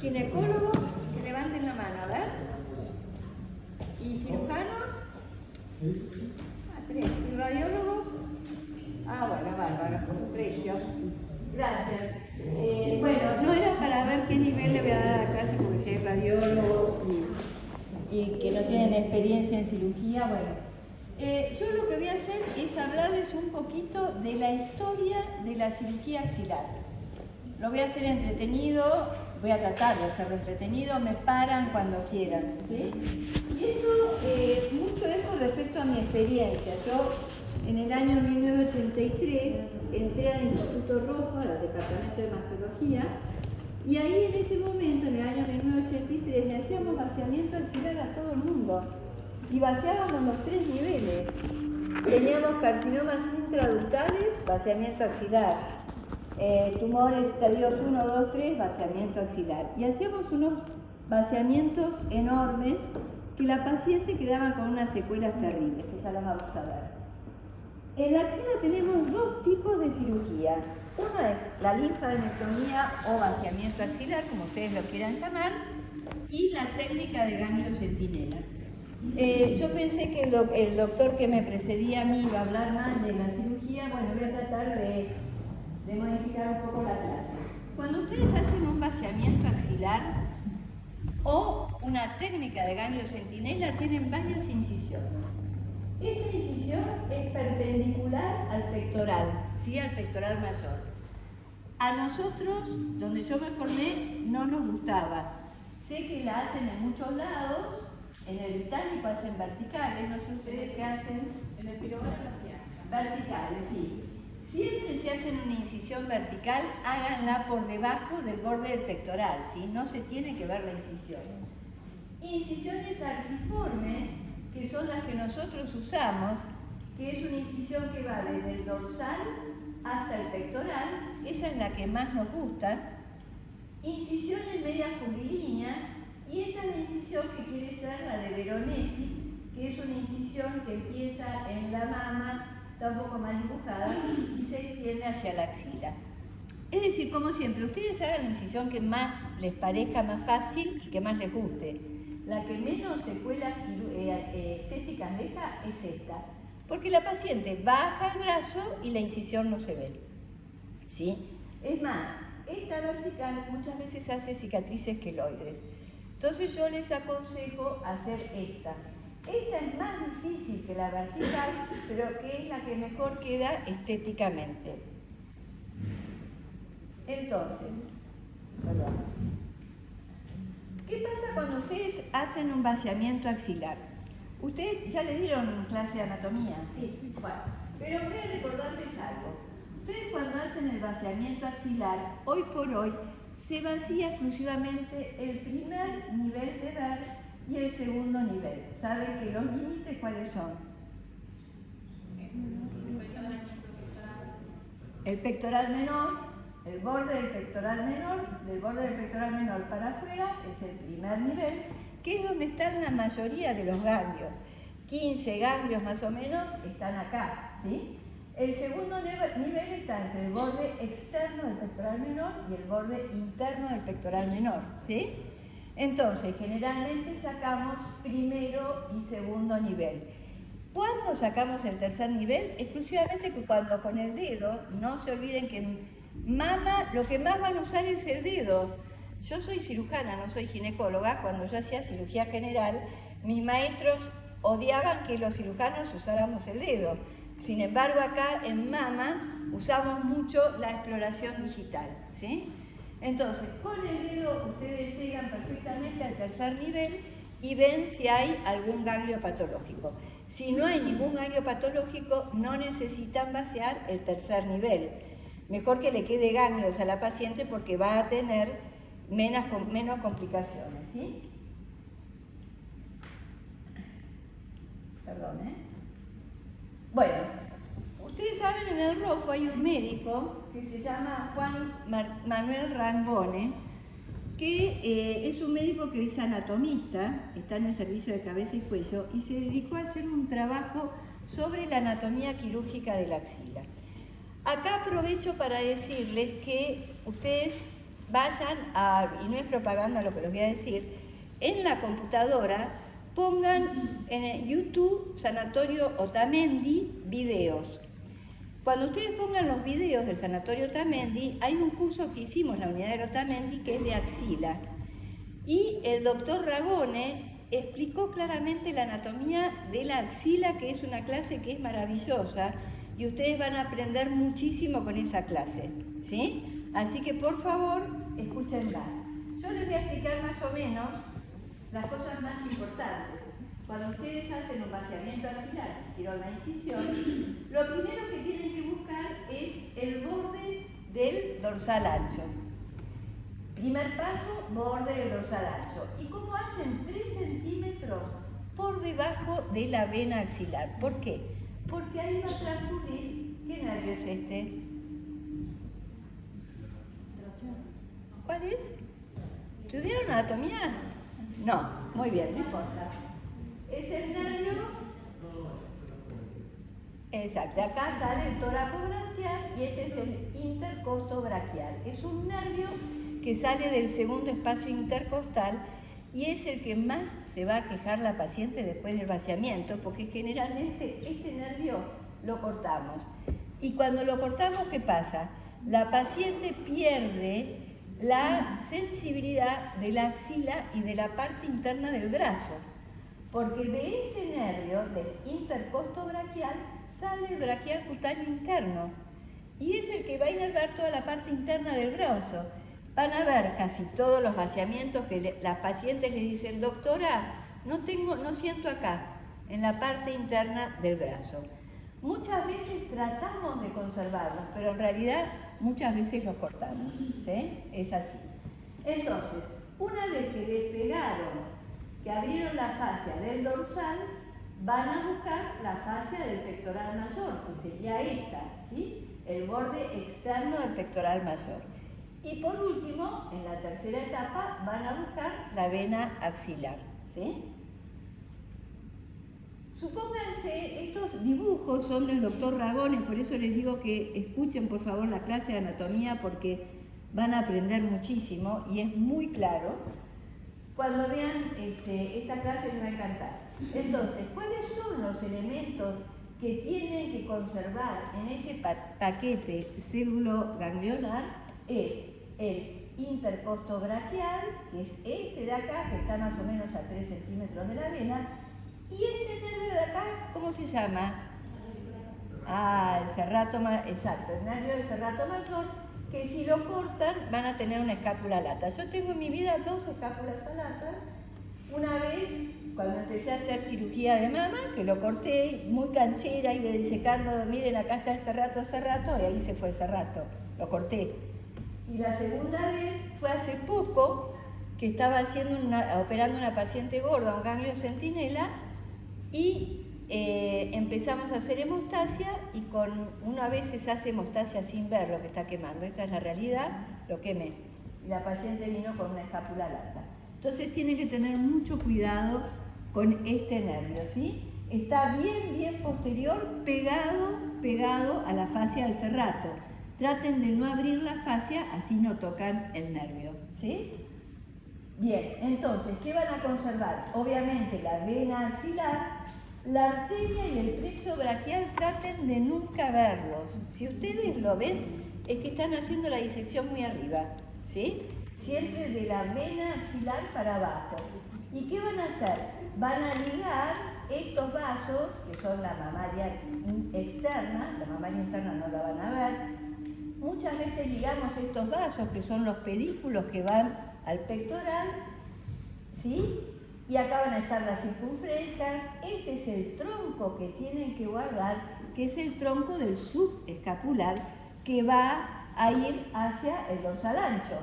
Ginecólogos, que levanten la mano, a ver. ¿Y cirujanos? Tres. ¿Y radiólogos? Bueno, bárbaro, regio. Gracias. Bueno, no era para ver qué nivel le voy a dar a la clase, porque si hay radiólogos y que no tienen experiencia en cirugía, bueno. Yo lo que voy a hacer es hablarles un poquito de la historia de la cirugía axilar. Lo voy a hacer entretenido, voy a tratar de hacerlo entretenido, me paran cuando quieran, ¿sí? Y esto, mucho es con respecto a mi experiencia. Yo, en el año 1983, entré al Instituto Rojo, al Departamento de Mastología, y ahí en ese momento, en el año 1983, le hacíamos vaciamiento axilar a todo el mundo. Y vaciábamos los 3 niveles. Teníamos carcinomas intraductales, vaciamiento axilar. Tumores estadios 1, 2, 3, vaciamiento axilar. Y hacíamos unos vaciamientos enormes que la paciente quedaba con unas secuelas terribles, que ya las vamos a ver. En la axila tenemos 2 tipos de cirugía. Uno es la linfadenectomía o vaciamiento axilar, como ustedes lo quieran llamar, y la técnica de ganglio centinela. Yo pensé que el doctor que me precedía a mí iba a hablar más de la cirugía. Bueno, voy a tratar de modificar un poco la clase. Cuando ustedes hacen un vaciamiento axilar o una técnica de ganglio centinela, tienen varias incisiones. Esta incisión es perpendicular al pectoral, ¿sí? Al pectoral mayor. A nosotros, donde yo me formé, no nos gustaba. Sé que la hacen en muchos lados. En el británico hacen verticales, no sé ustedes qué hacen. En el pirobano hacía. Verticales, sí. Siempre si hacen una incisión vertical, háganla por debajo del borde del pectoral, ¿sí? No se tiene que ver la incisión. Incisiones axiformes, que son las que nosotros usamos, que es una incisión que va desde el dorsal hasta el pectoral, esa es la que más nos gusta. Incisiones medias curvilíneas. Y esta es la incisión que quiere ser la de Veronesi, que es una incisión que empieza en la mama, está un poco más dibujada, y se extiende hacia la axila. Es decir, como siempre, ustedes hagan la incisión que más les parezca más fácil y que más les guste. La que menos secuelas estéticas deja es esta, porque la paciente baja el brazo y la incisión no se ve, ¿sí? Es más, esta vertical muchas veces hace cicatrices queloides. Entonces yo les aconsejo hacer esta. Esta es más difícil que la vertical, pero que es la que mejor queda estéticamente. Entonces, ¿qué pasa cuando ustedes hacen un vaciamiento axilar? Ustedes ya le dieron clase de anatomía. Sí. Bueno, pero voy a recordarles algo. Ustedes cuando hacen el vaciamiento axilar, hoy por hoy, se vacía exclusivamente el primer nivel de ver y el segundo nivel. ¿Saben que los límites cuáles son? El pectoral menor, el borde del pectoral menor, del borde del pectoral menor para afuera es el primer nivel, que es donde están la mayoría de los ganglios. 15 ganglios más o menos están acá, ¿sí? El segundo nivel está entre el borde externo del pectoral menor y el borde interno del pectoral menor, ¿sí? Entonces, generalmente sacamos primero y segundo nivel. ¿Cuándo sacamos el tercer nivel? Exclusivamente cuando con el dedo, no se olviden que mama, lo que más van a usar es el dedo. Yo soy cirujana, no soy ginecóloga. Cuando yo hacía cirugía general, mis maestros odiaban que los cirujanos usáramos el dedo. Sin embargo, acá en mama usamos mucho la exploración digital, ¿sí? Entonces, con el dedo ustedes llegan perfectamente al tercer nivel y ven si hay algún ganglio patológico. Si no hay ningún ganglio patológico, no necesitan vaciar el tercer nivel. Mejor que le quede ganglios a la paciente porque va a tener menos complicaciones, ¿sí? Perdón, ¿eh? Bueno, ustedes saben, en el ROFO hay un médico que se llama Juan Manuel Rangone, que es un médico que es anatomista, está en el servicio de cabeza y cuello, y se dedicó a hacer un trabajo sobre la anatomía quirúrgica de la axila. Acá aprovecho para decirles que ustedes vayan a, y no es propaganda lo que les voy a decir, en la computadora pongan en YouTube Sanatorio Otamendi videos. Cuando ustedes pongan los videos del Sanatorio Otamendi, hay un curso que hicimos en la unidad de Otamendi que es de axila. Y el doctor Ragone explicó claramente la anatomía de la axila, que es una clase que es maravillosa, y ustedes van a aprender muchísimo con esa clase, ¿sí? Así que por favor, escúchenla. Yo les voy a explicar más o menos las cosas más importantes. Cuando ustedes hacen un vaciamiento axilar, hicieron la incisión, lo primero que tienen que buscar es el borde del dorsal ancho. Primer paso, borde del dorsal ancho. ¿Y cómo hacen? 3 centímetros por debajo de la vena axilar. ¿Por qué? Porque ahí va a transcurrir, ¿qué nervio es este? ¿Cuál es? ¿Estudiaron anatomía? No, muy bien, no importa. Es el nervio, exacto, acá sale el toracobraquial y este es el intercostobraquial. Es un nervio que sale del segundo espacio intercostal y es el que más se va a quejar la paciente después del vaciamiento, porque generalmente este nervio lo cortamos. Y cuando lo cortamos, ¿qué pasa? La paciente pierde la sensibilidad de la axila y de la parte interna del brazo, porque de este nervio, del intercostobraquial, sale el braquial cutáneo interno y es el que va a inervar toda la parte interna del brazo. Van a ver casi todos los vaciamientos que las pacientes le dicen, doctora, no siento acá, en la parte interna del brazo. Muchas veces tratamos de conservarlos, pero en realidad muchas veces los cortamos, ¿sí? Es así. Entonces, una vez que despegaron, que abrieron la fascia del dorsal, van a buscar la fascia del pectoral mayor, que sería esta, ¿sí? El borde externo del pectoral mayor. Y por último, en la tercera etapa, van a buscar la vena axilar, ¿sí? Supónganse, estos dibujos son del doctor Ragone, por eso les digo que escuchen por favor la clase de anatomía porque van a aprender muchísimo y es muy claro. Cuando vean esta clase les va a encantar. Entonces, ¿cuáles son los elementos que tienen que conservar en este paquete célulo-ganglionar? Es el intercostobraquial, que es este de acá, que está más o menos a 3 centímetros de la vena, y este nervio de acá, ¿cómo se llama? El serrato mayor, exacto, el nervio del serrato mayor, que si lo cortan van a tener una escápula lata. Yo tengo en mi vida 2 escápulas alatas. Una vez, cuando empecé a hacer cirugía de mama, que lo corté muy canchera, iba disecando, miren, acá está el serrato, y ahí se fue el serrato, lo corté. Y la segunda vez fue hace poco, que estaba operando una paciente gorda, un ganglio centinela, y empezamos a hacer hemostasia y una vez se hace hemostasia sin ver lo que está quemando, esa es la realidad, lo quemé. Y la paciente vino con una escápula lata. Entonces tienen que tener mucho cuidado con este nervio, ¿sí? Está bien posterior, pegado a la fascia del serrato. Traten de no abrir la fascia, así no tocan el nervio, ¿sí? Bien, entonces, ¿qué van a conservar? Obviamente la vena axilar, la arteria y el plexo braquial, traten de nunca verlos. Si ustedes lo ven, es que están haciendo la disección muy arriba, ¿sí? Siempre de la vena axilar para abajo. ¿Y qué van a hacer? Van a ligar estos vasos, que son la mamaria externa, la mamaria interna no la van a ver. Muchas veces ligamos estos vasos, que son los pedículos que van al pectoral, ¿sí? Y acá van a estar las circunferencias. Este es el tronco que tienen que guardar, que es el tronco del subescapular, que va a ir hacia el dorsal ancho.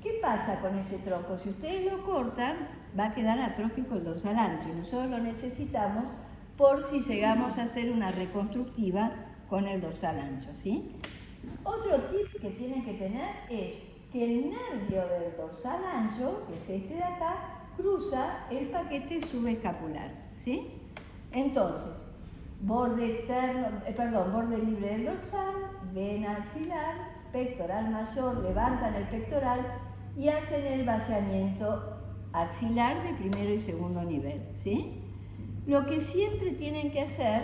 ¿Qué pasa con este tronco? Si ustedes lo cortan, va a quedar atrófico el dorsal ancho y nosotros lo necesitamos por si llegamos a hacer una reconstructiva con el dorsal ancho, ¿sí? Otro tip que tienen que tener es que el nervio del dorsal ancho, que es este de acá, cruza el paquete subescapular, ¿sí? Entonces, borde libre del dorsal, vena axilar, pectoral mayor, levantan el pectoral y hacen el vaciamiento axilar de primero y segundo nivel, ¿sí? Lo que siempre tienen que hacer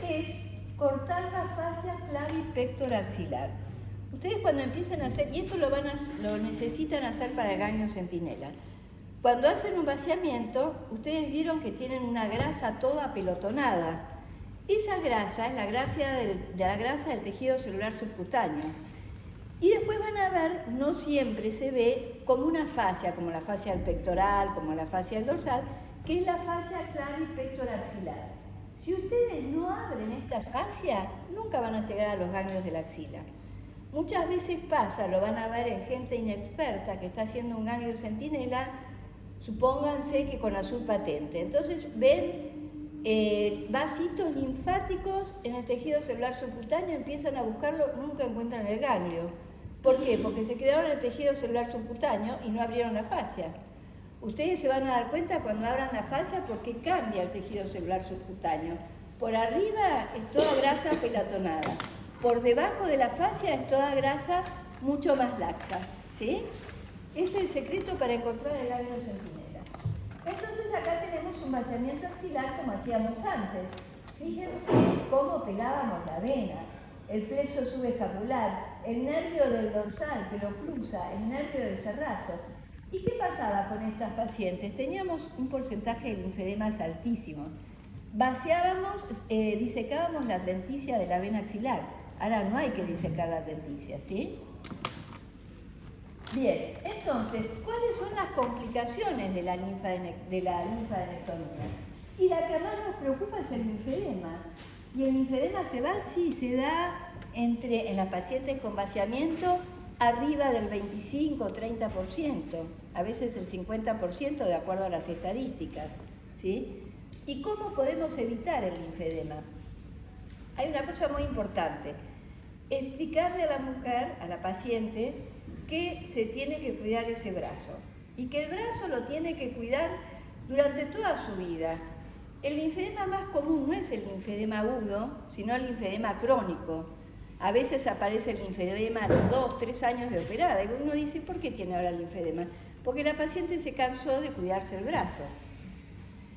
es cortar la fascia clavipectoraxilar. Ustedes cuando empiezan a hacer, y esto lo necesitan hacer para el ganglio centinela, cuando hacen un vaciamiento, ustedes vieron que tienen una grasa toda apelotonada. Esa grasa es la grasa del tejido celular subcutáneo. Y después van a ver, no siempre se ve como una fascia, como la fascia del pectoral, como la fascia del dorsal, que es la fascia clavipectoraxilar. Si ustedes no abren esta fascia, nunca van a llegar a los ganglios de la axila. Muchas veces pasa, lo van a ver en gente inexperta que está haciendo un ganglio centinela, supónganse que con azul patente. Entonces ven vasitos linfáticos en el tejido celular subcutáneo, empiezan a buscarlo, nunca encuentran el ganglio. ¿Por qué? Porque se quedaron en el tejido celular subcutáneo y no abrieron la fascia. Ustedes se van a dar cuenta cuando abran la fascia porque cambia el tejido celular subcutáneo. Por arriba es toda grasa apelatonada. Por debajo de la fascia es toda grasa mucho más laxa, ¿sí? Es el secreto para encontrar el ganglio centinela. Entonces acá tenemos un vaciamiento axilar como hacíamos antes. Fíjense cómo pelábamos la vena, el plexo subescapular, el nervio del dorsal que lo cruza, el nervio del serrato. ¿Y qué pasaba con estas pacientes? Teníamos un porcentaje de linfedemas altísimos. Vaciábamos, disecábamos la adventicia de la vena axilar. Ahora no hay que disecar la adventicia, ¿sí? Bien, entonces, ¿cuáles son las complicaciones de la linfadenectomía? Y la que más nos preocupa es el linfedema. ¿Y el linfedema se va? Sí, se da en las pacientes con vaciamiento arriba del 25 o 30%, a veces el 50% de acuerdo a las estadísticas, ¿sí? ¿Y cómo podemos evitar el linfedema? Hay una cosa muy importante, explicarle a la mujer, a la paciente, que se tiene que cuidar ese brazo y que el brazo lo tiene que cuidar durante toda su vida. El linfedema más común no es el linfedema agudo, sino el linfedema crónico. A veces aparece el linfedema a los 2, 3 años de operada y uno dice, ¿por qué tiene ahora linfedema? Porque la paciente se cansó de cuidarse el brazo.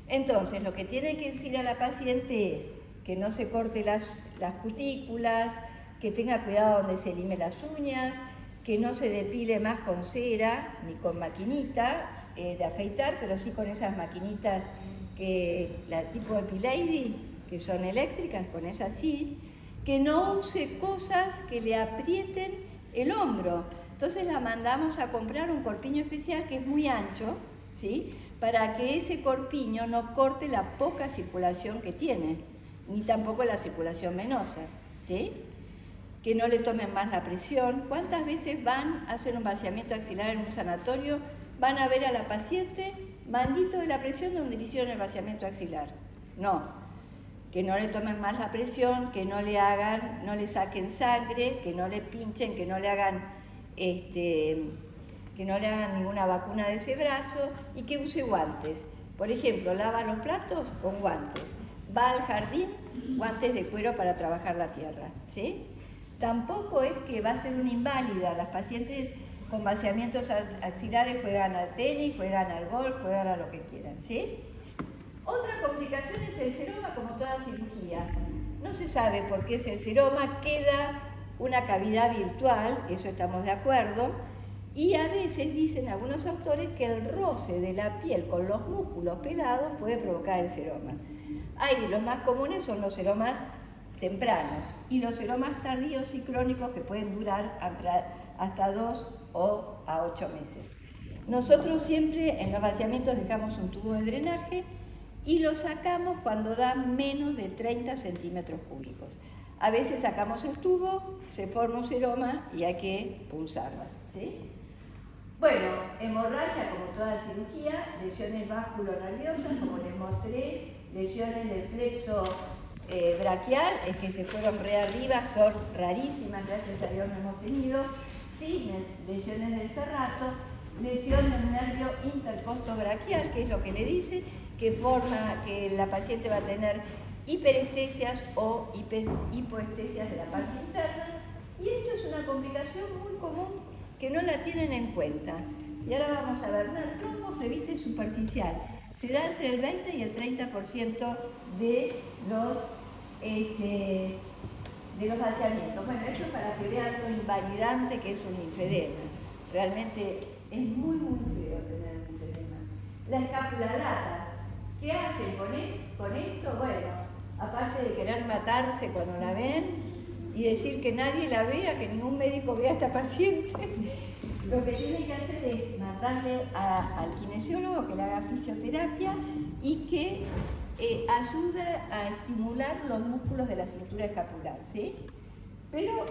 Entonces, lo que tiene que decir a la paciente es que no se corte las cutículas, que tenga cuidado donde se lime las uñas, que no se depile más con cera ni con maquinitas de afeitar, pero sí con esas maquinitas tipo Epilady, que son eléctricas, con esas sí, que no use cosas que le aprieten el hombro. Entonces la mandamos a comprar un corpiño especial que es muy ancho, ¿sí? Para que ese corpiño no corte la poca circulación que tiene, ni tampoco la circulación venosa, ¿sí? Que no le tomen más la presión. ¿Cuántas veces van a hacer un vaciamiento axilar en un sanatorio? Van a ver a la paciente manguito de la presión donde le hicieron el vaciamiento axilar. No, que no le tomen más la presión, que no le saquen sangre, que no le pinchen, que no le hagan ninguna vacuna de ese brazo y que use guantes. Por ejemplo, lava los platos con guantes. Va al jardín, guantes de cuero para trabajar la tierra, ¿sí? Tampoco es que va a ser una inválida. Las pacientes con vaciamientos axilares juegan al tenis, juegan al golf, juegan a lo que quieran, ¿sí? Otra complicación es el seroma, como toda cirugía. No se sabe por qué es el seroma, queda una cavidad virtual, eso estamos de acuerdo, y a veces dicen algunos autores que el roce de la piel con los músculos pelados puede provocar el seroma. Los más comunes son los seromas tempranos y los seromas tardíos y crónicos que pueden durar hasta 2 o a 8 meses. Nosotros siempre en los vaciamientos dejamos un tubo de drenaje y lo sacamos cuando da menos de 30 centímetros cúbicos. A veces sacamos el tubo, se forma un seroma y hay que punzarla, ¿sí? Bueno, hemorragia como toda cirugía, lesiones vasculonerviosas como les mostré, lesiones del plexo braquial, es que se fueron re arriba, son rarísimas, gracias a Dios no hemos tenido, sí, lesiones del serrato, lesión del nervio intercostobraquial, que es lo que le dice, que forma que la paciente va a tener hiperestesias o hipoestesias de la parte interna, y esto que no la tienen en cuenta. Y ahora vamos a ver, una tromboflebitis superficial se da entre el 20 y el 30% de los vaciamientos. Bueno, esto es para que vean lo invalidante que es un linfedema. Realmente es muy, muy feo tener un linfedema. La escápula lata, ¿qué hacen con esto? Bueno, aparte de querer matarse cuando la ven y decir que nadie la vea, que ningún médico vea a esta paciente, lo que tienen que hacer es mandarle al kinesiólogo que le haga fisioterapia y que ayude a estimular los músculos de la cintura escapular, ¿sí? Pero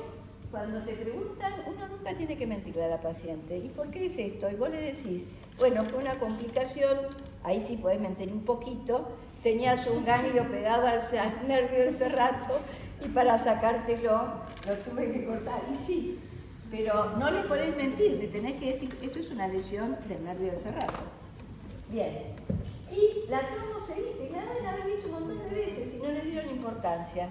cuando te preguntan, uno nunca tiene que mentirle a la paciente. ¿Y por qué es esto? Y vos le decís, bueno, fue una complicación, ahí sí podés mentir un poquito, tenías un ganglio pegado al nervio del serrato y para sacártelo lo tuve que cortar. Y sí, pero no le podés mentir, le tenés que decir, esto es una lesión del nervio del serrato. Bien. Y la tromboflebitis la deben haber visto un montón de veces y no le dieron importancia.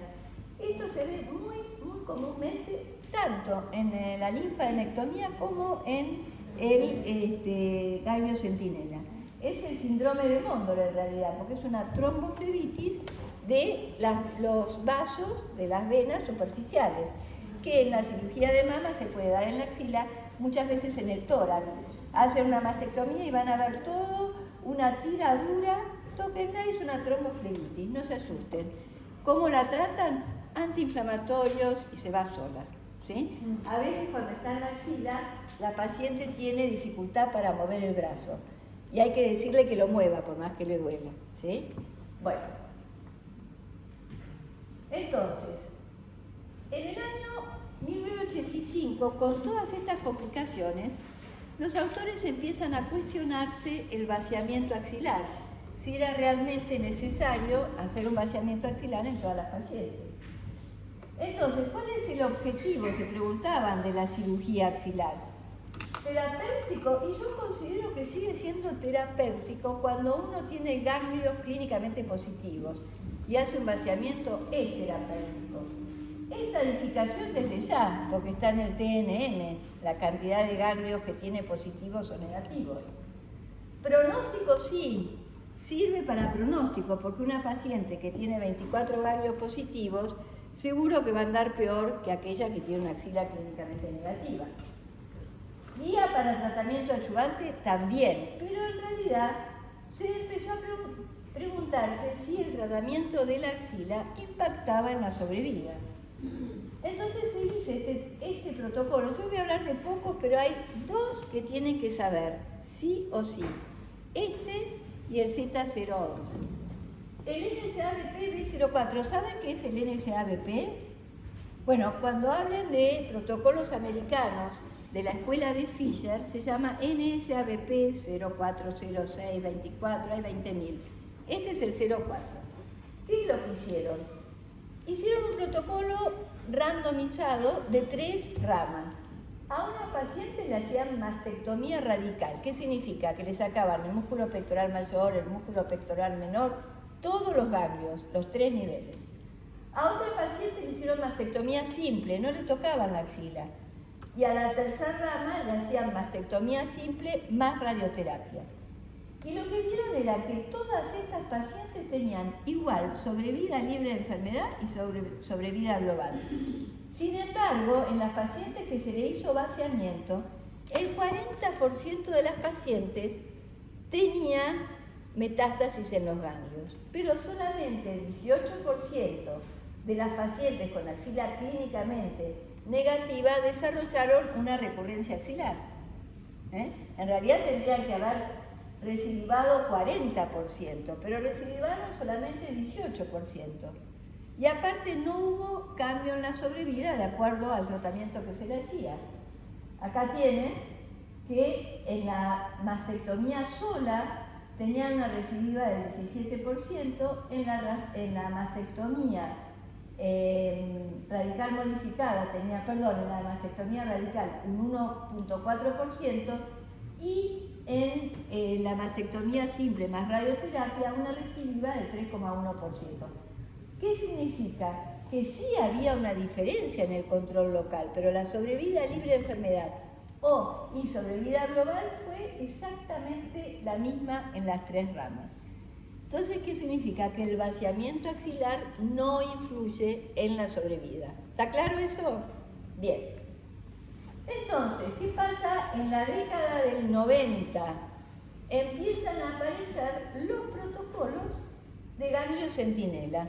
Esto se ve muy, muy comúnmente tanto en la linfadenectomía como en el ganglio centinela. Es el síndrome de Mondor en realidad, porque es una tromboflebitis de los vasos de las venas superficiales, que en la cirugía de mama se puede dar en la axila, muchas veces en el tórax. Hacen una mastectomía y van a ver todo, una tiradura, tóquenla, es una tromboflebitis, no se asusten. ¿Cómo la tratan? Antiinflamatorios y se va sola, ¿sí? A veces cuando está en la axila, la paciente tiene dificultad para mover el brazo y hay que decirle que lo mueva por más que le duela, ¿sí? Bueno, entonces, en el año 1985, con todas estas complicaciones, los autores empiezan a cuestionarse el vaciamiento axilar, si era realmente necesario hacer un vaciamiento axilar en todas las pacientes. Entonces, ¿cuál es el objetivo, se preguntaban, de la cirugía axilar? Terapéutico, y yo considero que sigue siendo terapéutico cuando uno tiene ganglios clínicamente positivos y hace un vaciamiento, es terapéutico. Esta edificación desde ya, porque está en el TNM, la cantidad de ganglios que tiene positivos o negativos. Pronóstico sí, sirve para pronóstico, porque una paciente que tiene 24 ganglios positivos, seguro que va a andar peor que aquella que tiene una axila clínicamente negativa. Guía para tratamiento adyuvante también, pero en realidad se empezó a preguntarse si el tratamiento de la axila impactaba en la sobrevida. Entonces se hizo este protocolo. Yo voy a hablar de pocos, pero hay dos que tienen que saber, sí o sí. Este y el Z011. El NSABP B04, ¿saben qué es el NSABP? Bueno, cuando hablen de protocolos americanos de la escuela de Fisher, se llama NSABP 040624, hay 20.000. Este es el 04. ¿Qué es lo que hicieron? Hicieron un protocolo randomizado de 3 ramas. A una paciente le hacían mastectomía radical. ¿Qué significa? Que le sacaban el músculo pectoral mayor, el músculo pectoral menor, todos los ganglios, los 3 niveles. A otra paciente le hicieron mastectomía simple, no le tocaban la axila. Y a la tercera rama le hacían mastectomía simple más radioterapia. Y lo que vieron era que todas estas pacientes tenían igual sobrevida libre de enfermedad y sobrevida global. Sin embargo, en las pacientes que se le hizo vaciamiento, el 40% de las pacientes tenía metástasis en los ganglios, pero solamente el 18% de las pacientes con axila clínicamente negativa desarrollaron una recurrencia axilar. En realidad tendrían que haber recidivado 40%, pero recidivaron solamente 18%. Y aparte no hubo cambio en la sobrevida de acuerdo al tratamiento que se le hacía. Acá tienen que en la mastectomía sola tenían una recidiva del 17%, en la mastectomía radical modificada en la mastectomía radical un 1.4% y en la mastectomía simple más radioterapia una recidiva del 3,1%. ¿Qué significa? Que sí había una diferencia en el control local, pero la sobrevida libre de enfermedad O, y sobrevida global fue exactamente la misma en las tres ramas. Entonces, ¿qué significa? Que el vaciamiento axilar no influye en la sobrevida. ¿Está claro eso? Bien. Entonces, ¿qué pasa? En la década del 90 empiezan a aparecer los protocolos de ganglio centinela.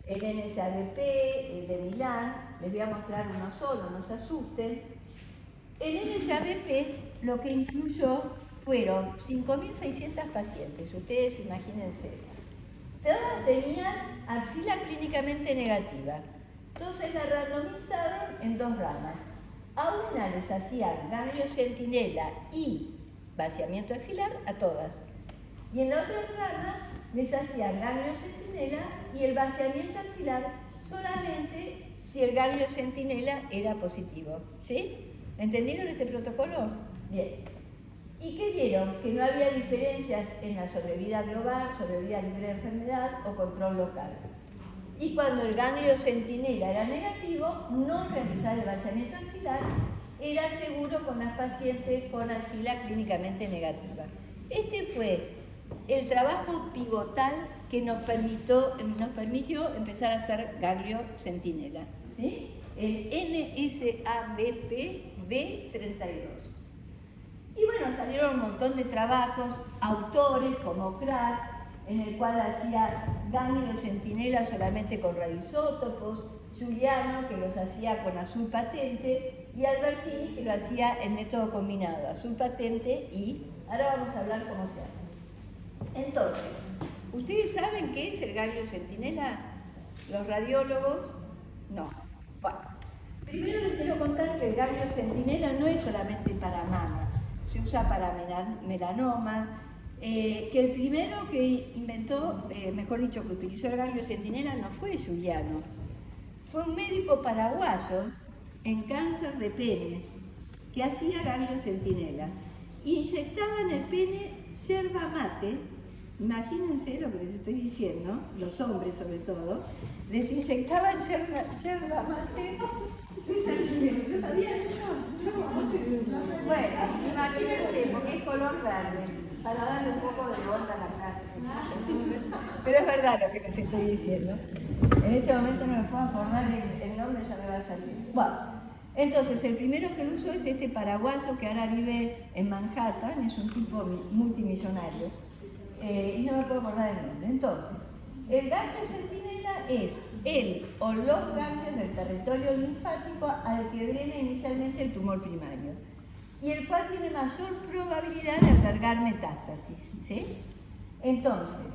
El NSABP, el de Milán, les voy a mostrar uno solo, no se asusten. El NSABP lo que incluyó fueron 5.600 pacientes, ustedes imagínense. Todas tenían axila clínicamente negativa. Entonces la randomizaron en dos ramas. A una les hacían ganglio centinela y vaciamiento axilar, a todas. Y en la otra rama les hacían ganglio centinela y el vaciamiento axilar solamente si el ganglio centinela era positivo. ¿Sí? ¿Entendieron este protocolo? Bien. ¿Y qué vieron? Que no había diferencias en la sobrevida global, sobrevida libre de enfermedad o control local. Y cuando el ganglio centinela era negativo, no realizar el vaciamiento axilar era seguro con las pacientes con axila clínicamente negativa. Este fue el trabajo pivotal que nos permitió empezar a hacer ganglio centinela, ¿sí? El NSABP B32. Y bueno, salieron un montón de trabajos, autores como Crack, en el cual hacía ganglio centinela solamente con radioisótopos, Giuliano, que los hacía con azul patente, y Albertini, que lo hacía en método combinado, azul patente, y ahora vamos a hablar cómo se hace. Entonces, ¿ustedes saben qué es el ganglio centinela? ¿Los radiólogos? No. Bueno, primero les quiero contar que el ganglio centinela no es solamente para mama, se usa para melanoma, que el primero que inventó, mejor dicho, que utilizó el ganglio centinela no fue Giuliano, fue un médico paraguayo en cáncer de pene que hacía ganglio centinela y inyectaba en el pene yerba mate. Imagínense lo que les estoy diciendo, los hombres sobre todo, les inyectaban yerba mate. ¿Lo sabían eso? Bueno, imagínense, porque es color verde, para darle un poco de onda a la clase. Pero es verdad lo que les estoy diciendo. En este momento no me puedo acordar el nombre, ya me va a salir. Bueno, entonces el primero que lo usó es este paraguayo que ahora vive en Manhattan, es un tipo multimillonario. Y no me puedo acordar el nombre. Entonces, el ganglio centinela es el o los ganglios del territorio linfático al que drena inicialmente el tumor primario y el cual tiene mayor probabilidad de albergar metástasis, ¿sí? Entonces,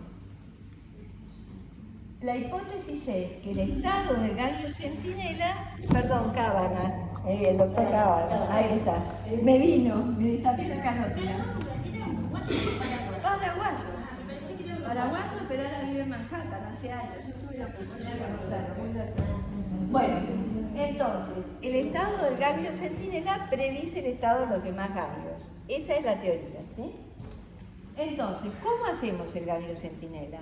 la hipótesis es que el estado del ganglio centinela, perdón, Cábana, el doctor Cábana, ahí está, me destapé la carótida. Paraguayo, pero ahora vive en Manhattan hace años. Yo tuve la oportunidad de conocerlo. Bueno, entonces, el estado del ganglio centinela predice el estado de los demás ganglios. Esa es la teoría, ¿sí? Entonces, ¿cómo hacemos el ganglio centinela?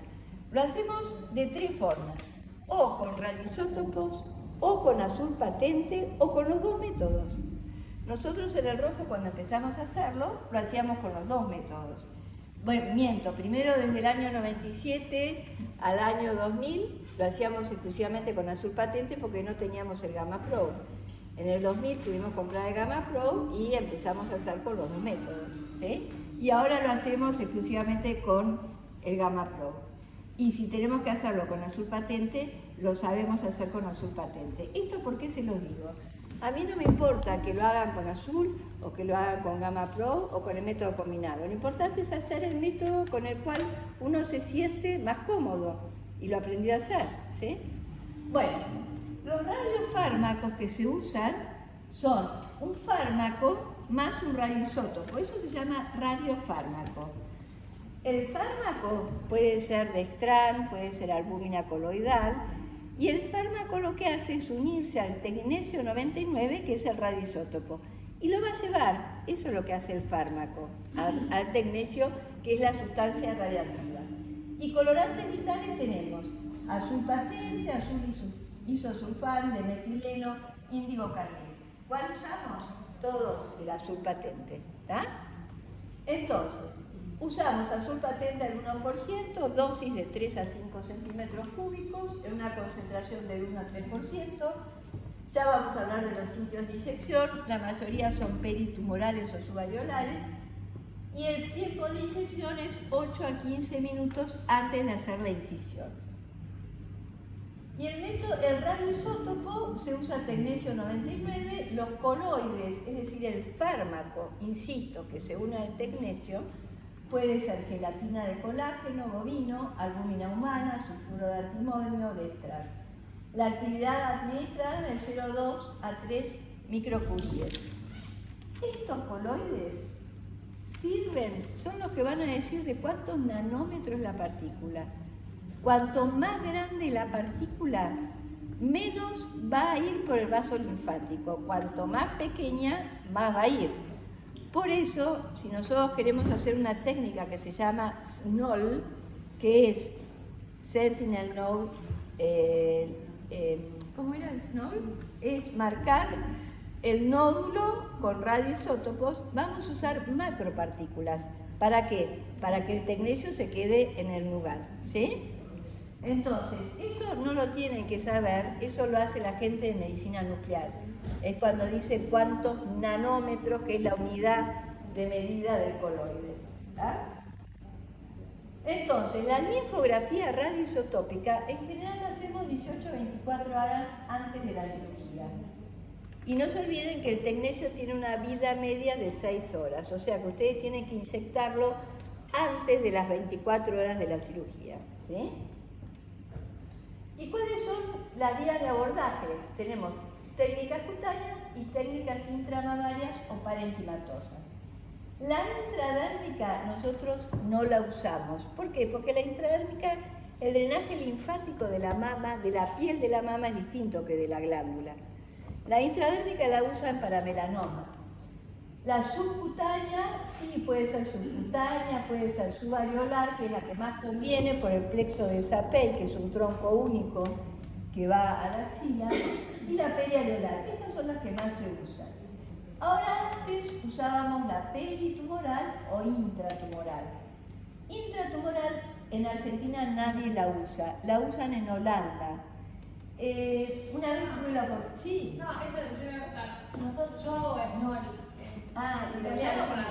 Lo hacemos de tres formas: o con radioisótopos, o con azul patente, o con los dos métodos. Nosotros en el Rojo, cuando empezamos a hacerlo, lo hacíamos con los dos métodos. Bueno, miento, primero desde el año 97 al año 2000 lo hacíamos exclusivamente con azul patente porque no teníamos el Gamma Pro. En el 2000 pudimos comprar el Gamma Pro y empezamos a hacer con los dos métodos, ¿sí? Y ahora lo hacemos exclusivamente con el Gamma Pro. Y si tenemos que hacerlo con azul patente, lo sabemos hacer con azul patente. ¿Esto por qué se los digo? A mí no me importa que lo hagan con azul o que lo hagan con Gamma Pro o con el método combinado. Lo importante es hacer el método con el cual uno se siente más cómodo y lo aprendió a hacer, ¿sí? Bueno, los radiofármacos que se usan son un fármaco más un radioisótopo. Eso se llama radiofármaco. El fármaco puede ser dextran, puede ser albúmina coloidal. Y el fármaco lo que hace es unirse al tecnesio 99, que es el radioisótopo, y lo va a llevar, eso es lo que hace el fármaco, al tecnesio, que es la sustancia radiactiva. Y colorantes vitales tenemos azul patente, azul isosulfán, de metileno, índigo carmín. ¿Cuál usamos? Todos todos el azul patente, ¿está? Entonces, usamos azul patente al 1%, dosis de 3 a 5 centímetros cúbicos, en una concentración del 1 a 3%. Ya vamos a hablar de los sitios de inyección, la mayoría son peritumorales o subalveolares, y el tiempo de inyección es 8 a 15 minutos antes de hacer la incisión. Y el radioisótopo se usa tecnesio 99, los coloides, es decir, el fármaco, insisto, que se une al tecnesio, puede ser gelatina de colágeno, bovino, albúmina humana, sulfuro de antimonio, de extra. La actividad administrada de 0,2 a 3 microcuries. Estos coloides son los que van a decir de cuántos nanómetros la partícula. Cuanto más grande la partícula, menos va a ir por el vaso linfático. Cuanto más pequeña, más va a ir. Por eso, si nosotros queremos hacer una técnica que se llama SNOL, que es Sentinel Node, ¿cómo era el SNOL? Es marcar el nódulo con radioisótopos. Vamos a usar macropartículas. ¿Para qué? Para que el tecnesio se quede en el lugar, ¿sí? Entonces, eso no lo tienen que saber, eso lo hace la gente de medicina nuclear. Es cuando dice cuántos nanómetros, que es la unidad de medida del coloide. ¿Ah? Entonces, la linfografía radioisotópica, en general la hacemos 18 a 24 horas antes de la cirugía. Y no se olviden que el tecnesio tiene una vida media de 6 horas, o sea que ustedes tienen que inyectarlo antes de las 24 horas de la cirugía, ¿sí? ¿Y cuáles son las vías de abordaje? Tenemos técnicas cutáneas y técnicas intramamarias o parenquimatosas. La intradérmica nosotros no la usamos. ¿Por qué? Porque la intradérmica, el drenaje linfático de la mama, de la piel de la mama es distinto que de la glándula. La intradérmica la usan para melanoma. La subcutánea, sí, puede ser subcutánea, puede ser subalveolar, que es la que más conviene por el plexo de Sapel, que es un tronco único que va a la axila, y la perialveolar. Estas son las que más se usan. Ahora antes usábamos la peritumoral o intratumoral. Intratumoral en Argentina nadie la usa, la usan en Holanda. Una vez tuve la oportunidad. Sí. No, eso es lo que yo iba a contar. Yo no. Italiano para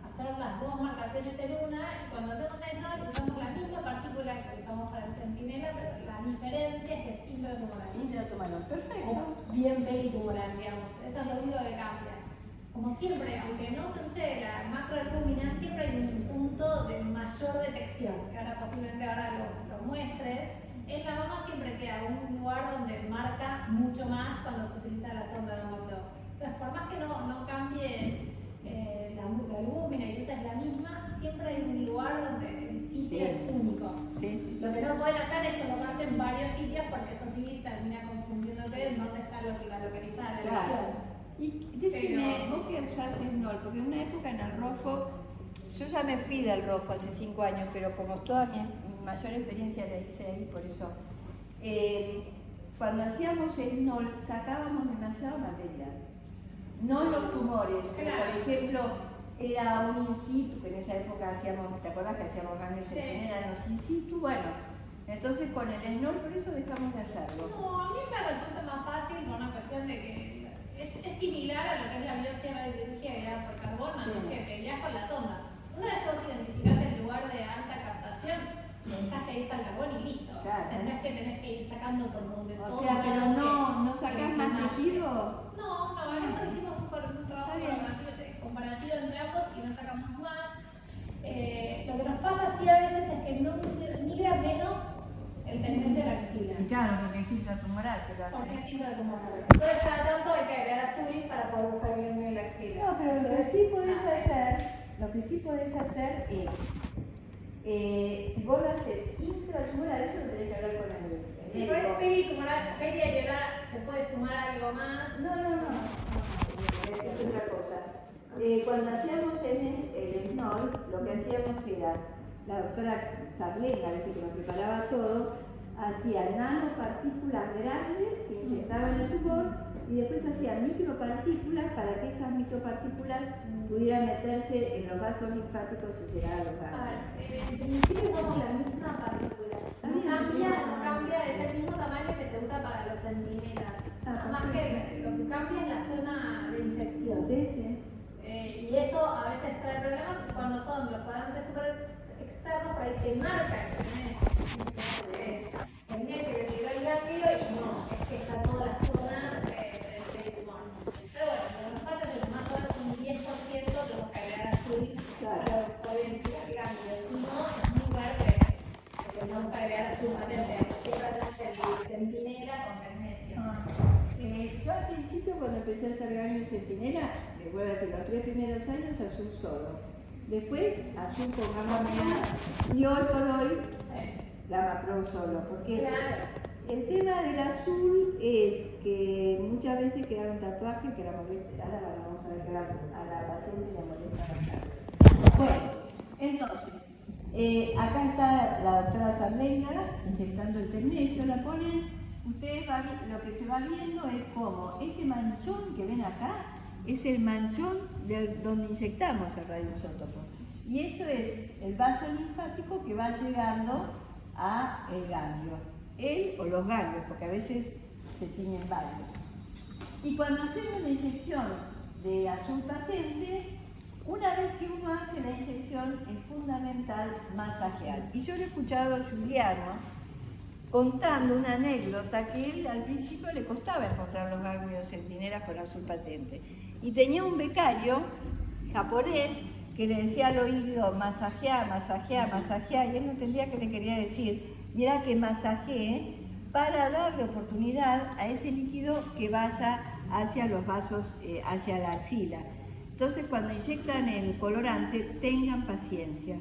hacer las dos marcaciones en una, y cuando hacemos SNOL usamos la misma partícula que usamos para el centinela, pero la diferencia es que es intratumoral. Intratumoral, perfecto. O bien peritumoral, digamos. Eso es lo único que cambia. Como siempre, aunque no se use la macroalbúmina, siempre hay un punto de mayor detección, que ahora posiblemente lo muestres. En la mama siempre queda un lugar donde marca mucho más cuando se utiliza la sonda de Mammoth. Entonces, por más que no cambies la albúmina y uses la misma, siempre hay un lugar donde el sitio es único. Sí. Lo que no pueden hacer es colocarte en varios sitios porque eso sí termina confundiéndote en dónde está la localizada la lesión. Y decime, vos que usás SNOL, porque en una época en el ROFO, yo ya me fui del ROFO hace 5 años, pero como toda mi mayor experiencia la hice ahí, por eso, cuando hacíamos SNOL sacábamos demasiado material. No los tumores, pero por ejemplo, era un in situ, que en esa época hacíamos, ¿te acordás que hacíamos cambios Sí. eran los in situ? Bueno, entonces con el SNOL por eso dejamos de hacerlo. No, a mí me resulta más fácil por una cuestión de que es similar a lo que es la biopsia radiológica guiada por carbono, Sí. que te guías con la sonda. Una vez que vos identificás el lugar de alta captación, pensás que ahí está el carbón y listo. Claro. O sea, no es que tenés que ir sacando por donde O todo. sea, pero no sacás más tejido. No, en eso hicimos un trabajo comparativo entre ambos y no sacamos más. Lo que nos pasa sí a veces es que no migra menos el tecnesio de la axila. Y claro, porque es intratumoral que lo hace. Porque es intratumoral. Entonces cada tanto hay que agregar azul para poder buscar bien en la axila. No, pero lo que sí podés hacer es, si vos lo haces intratumoral, eso lo tenés que hablar con el médico. Y por eso peritumoral, perialveolar, ¿se puede sumar algo más? No, eso es otra cosa. Cuando hacíamos el SNOL, lo que hacíamos era, la doctora Sarlenga, que nos preparaba todo, hacía nanopartículas grandes que inyectaban el tumor y después hacía micropartículas para que esas micropartículas pudieran meterse en los vasos linfáticos y llegar a los ganglios. En principio somos la misma partícula. No cambia, es el mismo tamaño que se usa para los centinelas. Nada más que lo que cambia es la zona de inyección. Sí, sí. Y eso a veces trae problemas cuando son los cuadrantes super externos, por ahí que marcan que tenés que retirar el ganglio y no, es que está toda la zona del tumor. Pero bueno, lo que pasa es que más o menos un 10% tenemos que agregar azul para poder identificar el ganglio. Si no, es muy verde, porque tenemos que agregar azul patente. Siempre tenemos el centinela con magnesio. Yo al principio, cuando empecé a hacer ganglio centinela, recuerdo hacer los 3 primeros años azul solo. Después azul con gamma media y hoy por hoy gamma pro solo. Porque el tema del azul es que muchas veces queda un tatuaje que la molesta. Ahora vamos a ver que a la paciente le molesta bastante. Bueno, entonces, acá está la doctora Sardenga inyectando el tecnesio, la ponen. Ustedes lo que se va viendo es como este manchón que ven acá es el manchón donde inyectamos el radioisótopo. Y esto es el vaso linfático que va llegando a el ganglio. Él o los ganglios, porque a veces se tienen varios. Y cuando hacemos la inyección de azul patente, una vez que uno hace la inyección es fundamental masajear. Y yo le he escuchado a Juliano contando una anécdota que él al principio le costaba encontrar los ganglios centinelas con azul patente. Y tenía un becario japonés que le decía al oído, masajea, masajea, masajea, y él no entendía qué le quería decir. Y era que masajee para darle oportunidad a ese líquido que vaya hacia los vasos, hacia la axila. Entonces, cuando inyectan el colorante, tengan paciencia.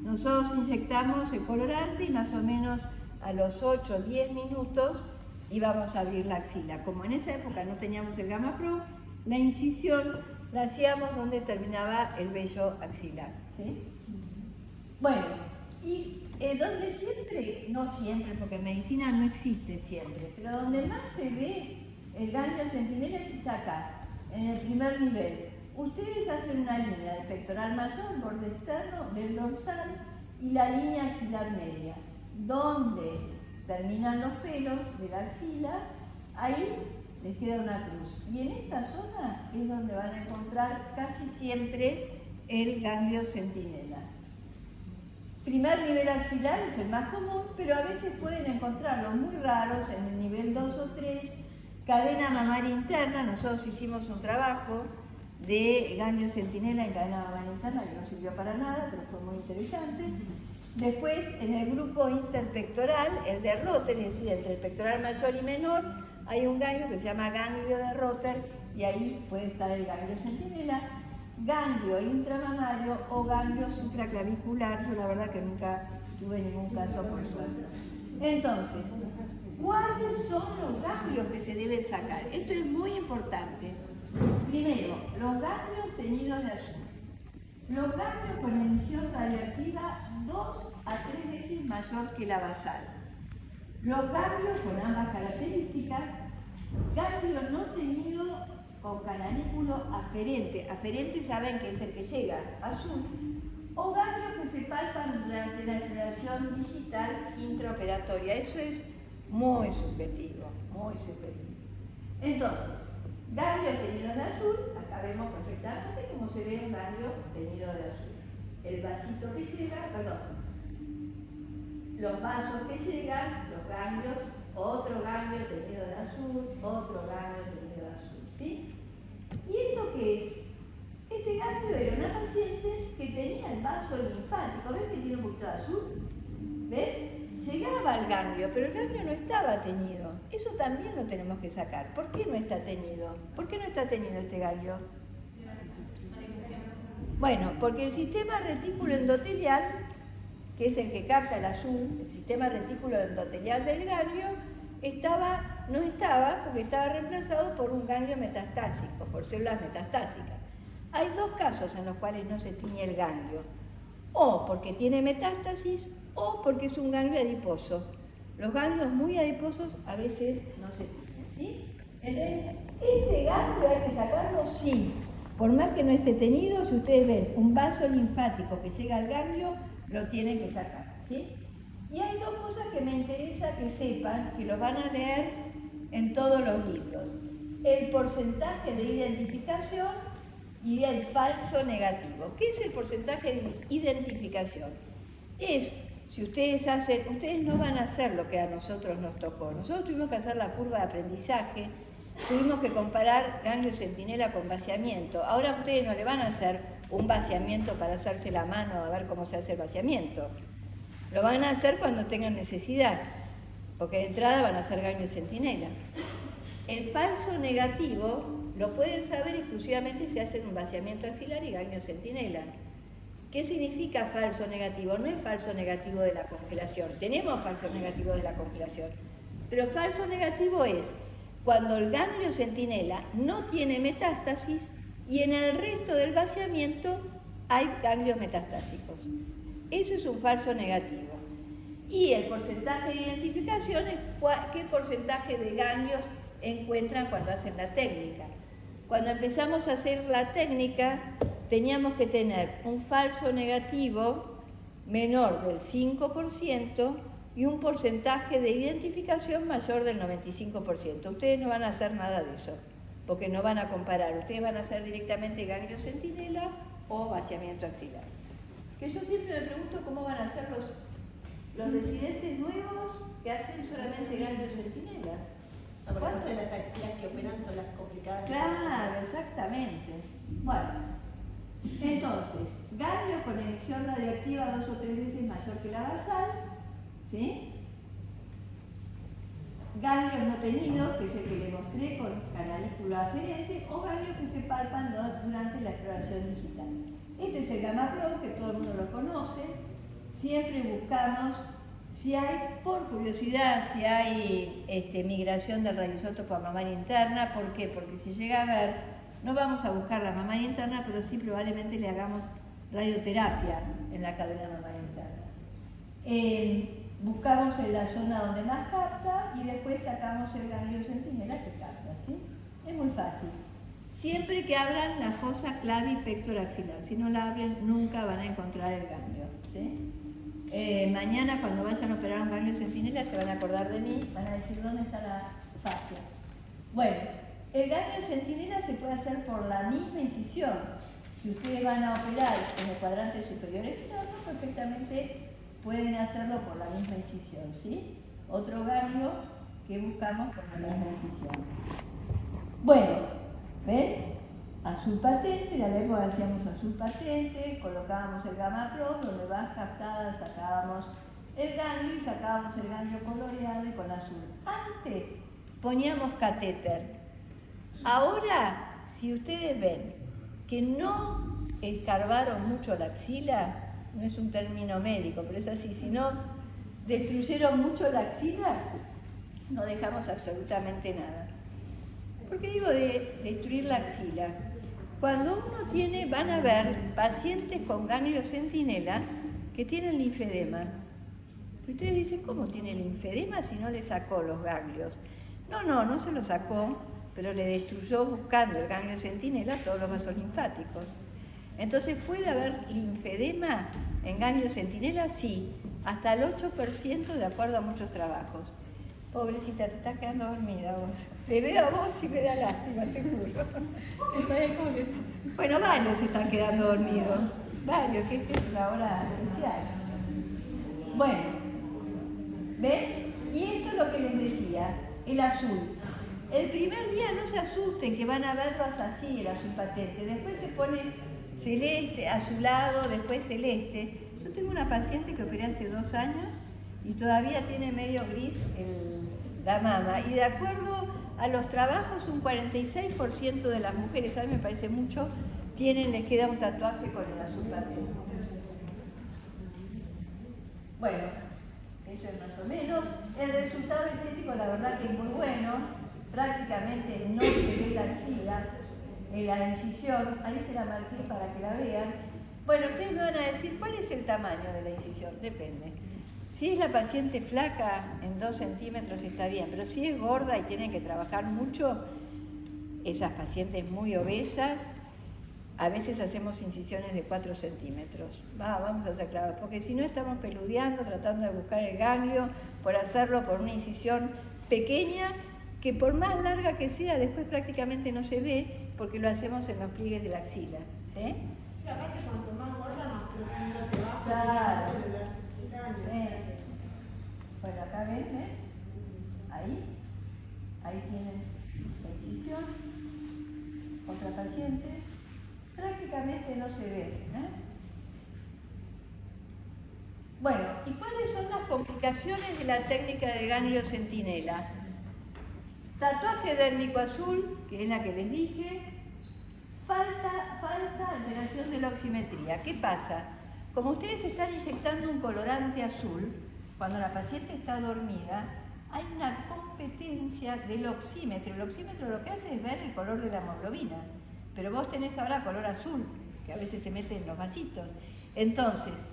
Nosotros inyectamos el colorante y más o menos a los 8 o 10 minutos íbamos a abrir la axila. Como en esa época no teníamos el Gamma Pro, la incisión la hacíamos donde terminaba el vello axilar. ¿Sí? Bueno, y donde siempre, no siempre, porque en medicina no existe siempre, pero donde más se ve el ganglio centinela es acá, en el primer nivel. Ustedes hacen una línea del pectoral mayor, borde externo, del dorsal y la línea axilar media. Donde terminan los pelos de la axila, ahí les queda una cruz. Y en esta zona es donde van a encontrar casi siempre el ganglio centinela. Primer nivel axilar es el más común, pero a veces pueden encontrarlos muy raros en el nivel 2 o 3. Cadena mamaria interna, nosotros hicimos un trabajo de ganglio centinela en cadena mamaria interna que no sirvió para nada, pero fue muy interesante. Después, en el grupo interpectoral, el de Rotter, es decir, entre el pectoral mayor y menor, hay un ganglio que se llama ganglio de Rotter y ahí puede estar el ganglio centinela, ganglio intramamario o ganglio supraclavicular. Yo la verdad que nunca tuve ningún caso por suerte. Entonces, ¿cuáles son los ganglios que se deben sacar? Esto es muy importante. Primero, los ganglios teñidos de azul. Los ganglios con emisión radioactiva 2 a 3 veces mayor que la basal. Los ganglios con ambas características, ganglio no teñido con cananículo aferente. Aferente saben que es el que llega, azul. O ganglios que se palpan durante la exploración digital intraoperatoria. Eso es muy subjetivo, muy subjetivo. Entonces, ganglios teñidos de azul, acá vemos perfectamente cómo se ve un ganglio teñido de azul. El vasito que llega, los vasos que llegan, los ganglios, otro ganglio teñido de azul, otro ganglio teñido de azul, ¿sí? ¿Y esto qué es? Este ganglio era una paciente que tenía el vaso linfático, ¿ven que tiene un poquito de azul? ¿Ven? Llegaba al ganglio, pero el ganglio no estaba teñido. Eso también lo tenemos que sacar. ¿Por qué no está teñido? ¿Por qué no está teñido este ganglio? Bueno, porque el sistema retículo endotelial, que es el que capta el azul, el sistema retículo endotelial del ganglio, no estaba porque estaba reemplazado por un ganglio metastásico, por células metastásicas. Hay dos casos en los cuales no se tiñe el ganglio, o porque tiene metástasis o porque es un ganglio adiposo. Los ganglios muy adiposos a veces no se tiñen, ¿sí? Entonces, ¿Este ganglio hay que sacarlo? Sí. Por más que no esté tenido, si ustedes ven un vaso linfático que llega al ganglio, lo tienen que sacar, ¿sí? Y hay dos cosas que me interesa que sepan, que lo van a leer en todos los libros. El porcentaje de identificación y el falso negativo. ¿Qué es el porcentaje de identificación? Es, si ustedes no van a hacer lo que a nosotros nos tocó. Nosotros tuvimos que hacer la curva de aprendizaje, tuvimos que comparar ganglio centinela con vaciamiento. Ahora ustedes no le van a hacer un vaciamiento para hacerse la mano a ver cómo se hace el vaciamiento. Lo van a hacer cuando tengan necesidad, porque de entrada van a hacer ganglio centinela. El falso negativo lo pueden saber exclusivamente si hacen un vaciamiento axilar y ganglio centinela. ¿Qué significa falso negativo? No es falso negativo de la congelación. Tenemos falsos negativos de la congelación. Pero falso negativo es cuando el ganglio centinela no tiene metástasis y en el resto del vaciamiento hay ganglios metastásicos. Eso es un falso negativo. Y el porcentaje de identificación es qué porcentaje de ganglios encuentran cuando hacen la técnica. Cuando empezamos a hacer la técnica, teníamos que tener un falso negativo menor del 5% y un porcentaje de identificación mayor del 95%. Ustedes no van a hacer nada de eso, porque no van a comparar. Ustedes van a hacer directamente ganglio centinela o vaciamiento axilar. Que yo siempre me pregunto cómo van a hacer los residentes nuevos que hacen solamente ganglio centinela. No, porque muchas de las axilas que operan son las complicadas. Claro, exactamente. Bueno, entonces, ganglio con emisión radioactiva 2 o 3 veces mayor que la basal, ¿sí? Ganglios no tenidos, que es el que le mostré con canalícula aferente, o ganglios que se palpan durante la exploración digital. Este es el gamma flow, que todo el mundo lo conoce. Siempre buscamos si hay, por curiosidad, si hay migración del radioisótopo a mamaria interna. ¿Por qué? Porque si llega a haber, no vamos a buscar la mamaria interna, pero sí probablemente le hagamos radioterapia en la cadena mamaria interna. Buscamos en la zona donde más capta y después sacamos el ganglio centinela que capta, ¿sí? Es muy fácil. Siempre que abran la fosa clavipectoraxilar. Si no la abren, nunca van a encontrar el ganglio, ¿sí? Mañana cuando vayan a operar un ganglio centinela se van a acordar de mí, van a decir dónde está la fascia. Bueno, el ganglio centinela se puede hacer por la misma incisión. Si ustedes van a operar en el cuadrante superior externo, perfectamente pueden hacerlo por la misma incisión, ¿sí? Otro ganglio que buscamos por la misma incisión. Bueno, ¿ven? Azul patente, en la época hacíamos azul patente, colocábamos el gamma pro, donde más captada sacábamos el ganglio y sacábamos el ganglio coloreado y con azul. Antes poníamos catéter. Ahora, si ustedes ven que no escarbaron mucho la axila, no es un término médico, pero es así, si no destruyeron mucho la axila, no dejamos absolutamente nada. ¿Por qué digo de destruir la axila? Cuando uno tiene, van a ver pacientes con ganglio centinela que tienen linfedema. Y ustedes dicen, ¿cómo tiene linfedema si no le sacó los ganglios? No se los sacó, pero le destruyó buscando el ganglio centinela todos los vasos linfáticos. Entonces, ¿puede haber linfedema en ganglio centinela? Sí, hasta el 8% de acuerdo a muchos trabajos. Pobrecita, te estás quedando dormida vos. Te veo a vos y me da lástima, te juro. Bueno, varios se están quedando dormidos. Varios, que esta es una hora especial. Bueno, ¿ven? Y esto es lo que les decía, el azul. El primer día no se asusten que van a verlos así, el azul patente. Después se pone celeste, azulado, después celeste. Yo tengo una paciente que operé hace 2 años y todavía tiene medio gris la mama. Y de acuerdo a los trabajos, un 46% de las mujeres, a mí me parece mucho, les queda un tatuaje con el azul patente. Bueno, eso es más o menos. El resultado estético, la verdad que es muy bueno. Prácticamente no se ve la axila, la incisión. Ahí se la marqué para que la vean. Bueno, ustedes me van a decir, ¿cuál es el tamaño de la incisión? Depende. Si es la paciente flaca, en 2 centímetros está bien, pero si es gorda y tiene que trabajar mucho, esas pacientes muy obesas, a veces hacemos incisiones de 4 centímetros. Vamos a ser claros, porque si no estamos peludeando, tratando de buscar el ganglio, por hacerlo por una incisión pequeña, que por más larga que sea, después prácticamente no se ve, porque lo hacemos en los pliegues de la axila, ¿sí? Sí, aparte cuanto más gorda, más profundo te va, Claro. sí. Bueno, acá ven, ahí tienen la incisión, otra paciente, prácticamente no se ve, ¿eh? Bueno, ¿y cuáles son las complicaciones de la técnica de ganglio centinela? Tatuaje dérmico azul, que es la que les dije, falsa alteración de la oximetría. ¿Qué pasa? Como ustedes están inyectando un colorante azul, cuando la paciente está dormida, hay una competencia del oxímetro. El oxímetro lo que hace es ver el color de la hemoglobina, pero vos tenés ahora color azul, que a veces se mete en los vasitos. Entonces,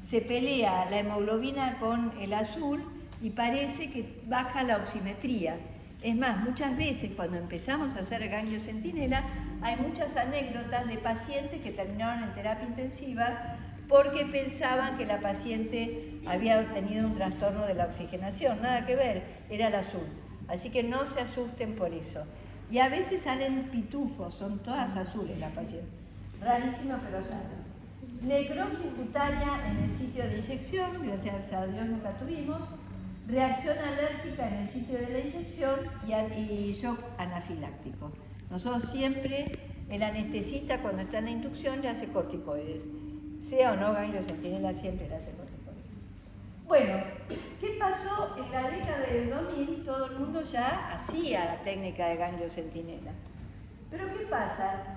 se pelea la hemoglobina con el azul y parece que baja la oximetría. Es más, muchas veces cuando empezamos a hacer ganglio centinela, hay muchas anécdotas de pacientes que terminaron en terapia intensiva porque pensaban que la paciente había tenido un trastorno de la oxigenación. Nada que ver, era el azul. Así que no se asusten por eso. Y a veces salen pitufos, son todas azules las pacientes. Rarísimo, pero salen. Necrosis cutánea en el sitio de inyección, gracias a Dios nunca tuvimos. Reacción alérgica en el sitio de la inyección y shock anafiláctico. Nosotros siempre, el anestesista cuando está en la inducción le hace corticoides. Sea o no ganglio centinela, siempre le hace corticoides. Bueno, ¿qué pasó? En la década del 2000 todo el mundo ya hacía la técnica de ganglio centinela. Pero ¿qué pasa?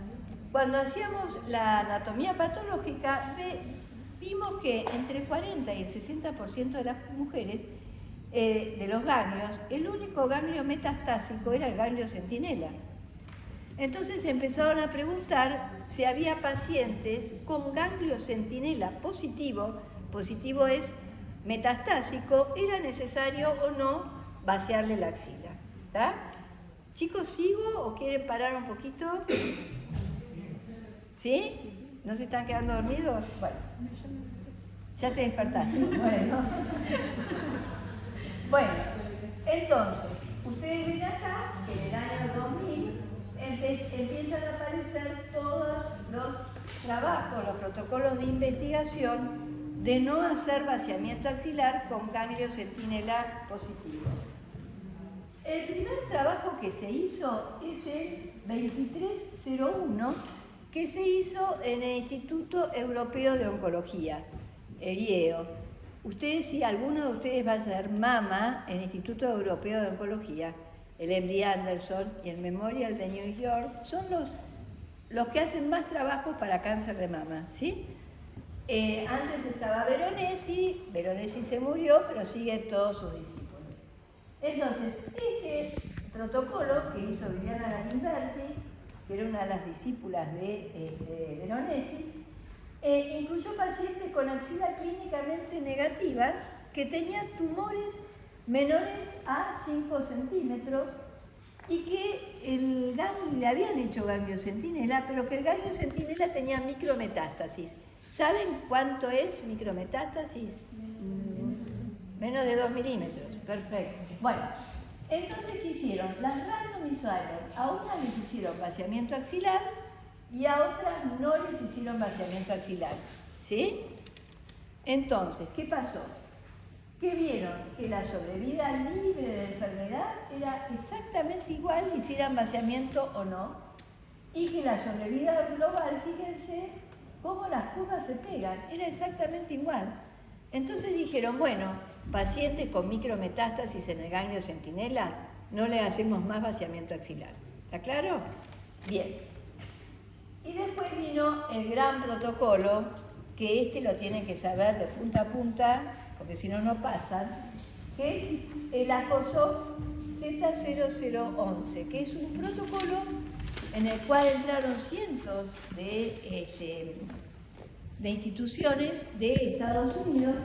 Cuando hacíamos la anatomía patológica, vimos que entre el 40 y el 60% de las mujeres de los ganglios, el único ganglio metastásico era el ganglio centinela. Entonces empezaron a preguntar si había pacientes con ganglio centinela positivo es metastásico, era necesario o no vaciarle la axila. ¿Está? Chicos, ¿sigo o quieren parar un poquito? ¿Sí? ¿No se están quedando dormidos? Bueno, ya te despertaste. Bueno, entonces, ustedes ven acá que en el año 2000 empiezan a aparecer todos los trabajos, los protocolos de investigación de no hacer vaciamiento axilar con ganglio centinela positivo. El primer trabajo que se hizo es el 2301, que se hizo en el Instituto Europeo de Oncología, el IEO. Ustedes, si alguno de ustedes va a ser mama en el Instituto Europeo de Oncología, el MD Anderson y el Memorial de New York, son los que hacen más trabajo para cáncer de mama, ¿sí? Antes estaba Veronesi se murió, pero sigue todos sus discípulos. Entonces, este protocolo que hizo Viviana Galimberti, que era una de las discípulas de Veronesi, incluyó pacientes con axila clínicamente negativas que tenían tumores menores a 5 centímetros y que el ganglio, le habían hecho ganglio centinela, pero que el ganglio centinela tenía micrometástasis. ¿Saben cuánto es micrometástasis? Menos de 2 milímetros. Perfecto. Bueno, entonces, ¿qué hicieron? Las randomizaron. A unas les hicieron vaciamiento axilar y a otras no les hicieron vaciamiento axilar, ¿sí? Entonces, ¿qué pasó? Que vieron que la sobrevida libre de la enfermedad era exactamente igual, hicieran vaciamiento o no, y que la sobrevida global, fíjense cómo las curvas se pegan, era exactamente igual. Entonces dijeron, bueno, pacientes con micrometástasis en el ganglio centinela, no le hacemos más vaciamiento axilar. ¿Está claro? Bien. Y después vino el gran protocolo, que lo tienen que saber de punta a punta, porque si no, no pasan, que es el acoso Z0011, que es un protocolo en el cual entraron cientos de instituciones de Estados Unidos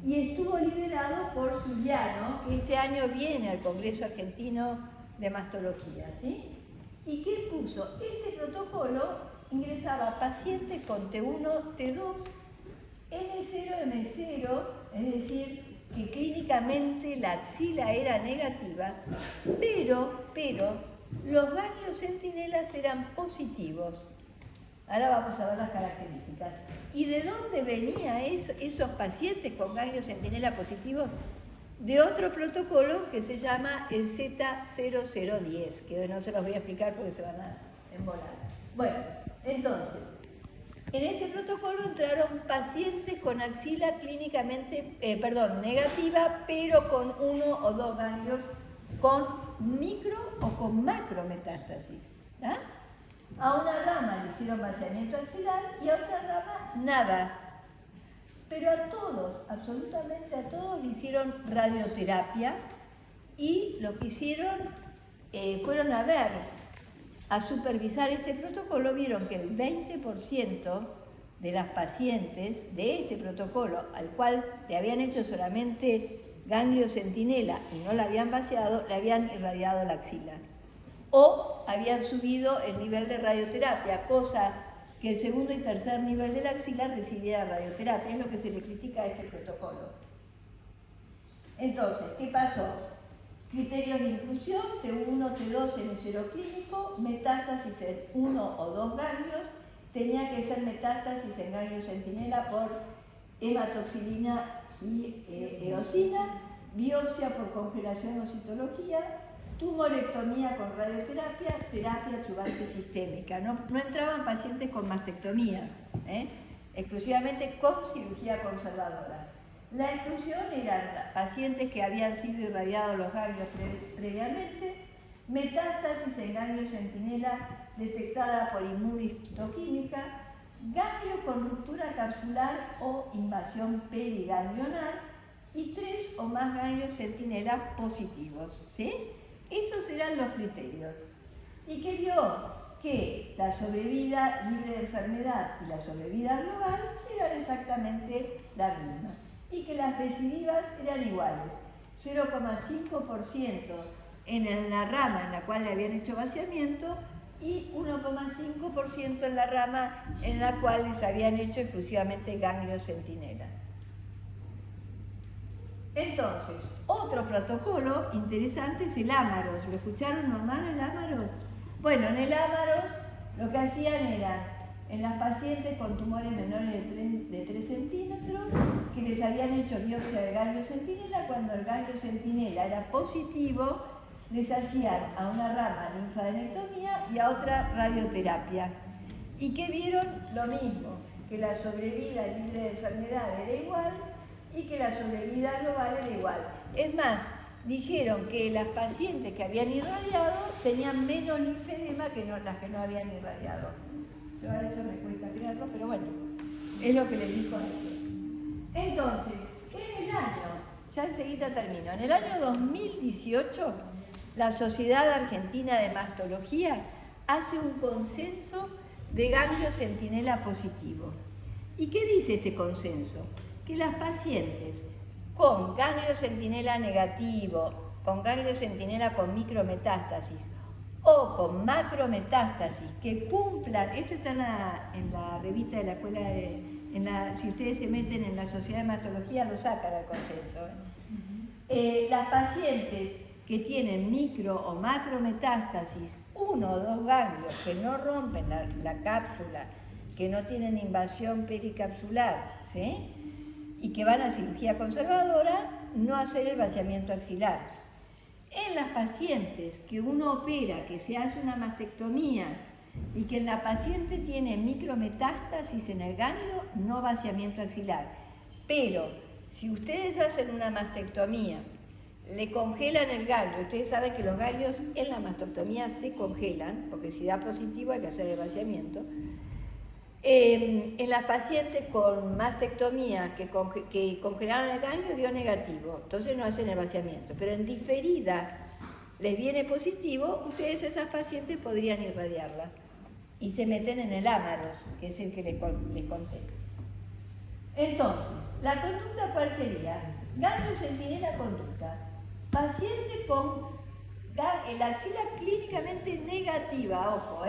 y estuvo liderado por Zuliano, que este año viene al Congreso Argentino de Mastología, ¿sí? ¿Y qué puso? Este protocolo ingresaba pacientes con T1, T2, N0, M0, es decir, que clínicamente la axila era negativa, pero los ganglios centinelas eran positivos. Ahora vamos a ver las características. ¿Y de dónde venían esos pacientes con ganglios centinela positivos? De otro protocolo que se llama el Z0010, que no se los voy a explicar porque se van a embolar. Bueno, entonces, en este protocolo entraron pacientes con axila clínicamente, negativa, pero con 1 o 2 ganglios con micro o con macrometástasis. ¿Ah? A una rama le hicieron vaciamiento axilar y a otra rama nada. Pero a todos, absolutamente a todos, le hicieron radioterapia y lo que hicieron fueron a supervisar este protocolo, vieron que el 20% de las pacientes de este protocolo, al cual le habían hecho solamente ganglio centinela y no la habían vaciado, le habían irradiado la axila. O habían subido el nivel de radioterapia, cosa que el segundo y tercer nivel de la axila recibiera radioterapia, es lo que se le critica a este protocolo. Entonces, ¿qué pasó? Criterios de inclusión, T1, T2 en N0 clínico, metástasis en 1 o 2 ganglios, tenía que ser metástasis en ganglio centinela por hematoxilina y eosina, biopsia por congelación o citología, tumorectomía con radioterapia, terapia adjuvante sistémica. No entraban pacientes con mastectomía, exclusivamente con cirugía conservadora. La exclusión eran pacientes que habían sido irradiados los ganglios previamente, metástasis en ganglio centinela detectada por inmunohistoquímica, ganglios con ruptura capsular o invasión periganglionar y 3 o más ganglios centinela positivos, ¿sí? Esos eran los criterios. ¿Y qué vio? Que la sobrevida libre de enfermedad y la sobrevida global eran exactamente la misma y que las recidivas eran iguales, 0,5% en la rama en la cual le habían hecho vaciamiento y 1,5% en la rama en la cual les habían hecho exclusivamente ganglio centinela. Entonces, otro protocolo interesante es el Amaros. ¿Lo escucharon normal el Amaros? Bueno, en el Amaros lo que hacían era, en las pacientes con tumores menores de 3 centímetros, que les habían hecho biopsia de ganglio centinela, cuando el ganglio centinela era positivo, les hacían a una rama linfadenectomía y a otra radioterapia. ¿Y qué vieron? Lo mismo, que la sobrevida libre de enfermedad era igual y que la sobrevida global era igual. Es más, dijeron que las pacientes que habían irradiado tenían menos linfedema que las que no habían irradiado. Yo a eso me cuesta creerlo, pero bueno, es lo que les dijo a ellos. Entonces, en el año, ya enseguida termino, en el año 2018, la Sociedad Argentina de Mastología hace un consenso de ganglio centinela positivo. ¿Y qué dice este consenso? Que las pacientes con ganglio centinela negativo, con ganglio centinela con micrometástasis o con macrometástasis que cumplan, esto está en la revista de la escuela si ustedes se meten en la Sociedad de Mastología lo sacan al consenso. Las pacientes que tienen micro o macrometástasis, 1 o 2 ganglios que no rompen la cápsula, que no tienen invasión pericapsular, ¿sí?, y que van a cirugía conservadora, no hacer el vaciamiento axilar. En las pacientes que uno opera, que se hace una mastectomía y que la paciente tiene micrometástasis en el ganglio, no vaciamiento axilar. Pero si ustedes hacen una mastectomía, le congelan el ganglio, ustedes saben que los ganglios en la mastectomía se congelan, porque si da positivo hay que hacer el vaciamiento. En las pacientes con mastectomía que congelaron el ganglio dio negativo, entonces no hacen el vaciamiento, pero en diferida les viene positivo, ustedes esas pacientes podrían irradiarla y se meten en el Amaros, que es el que les conté. Entonces, ¿la conducta cuál sería? Ganglio centinela conducta. Paciente con La axila clínicamente negativa, ojo,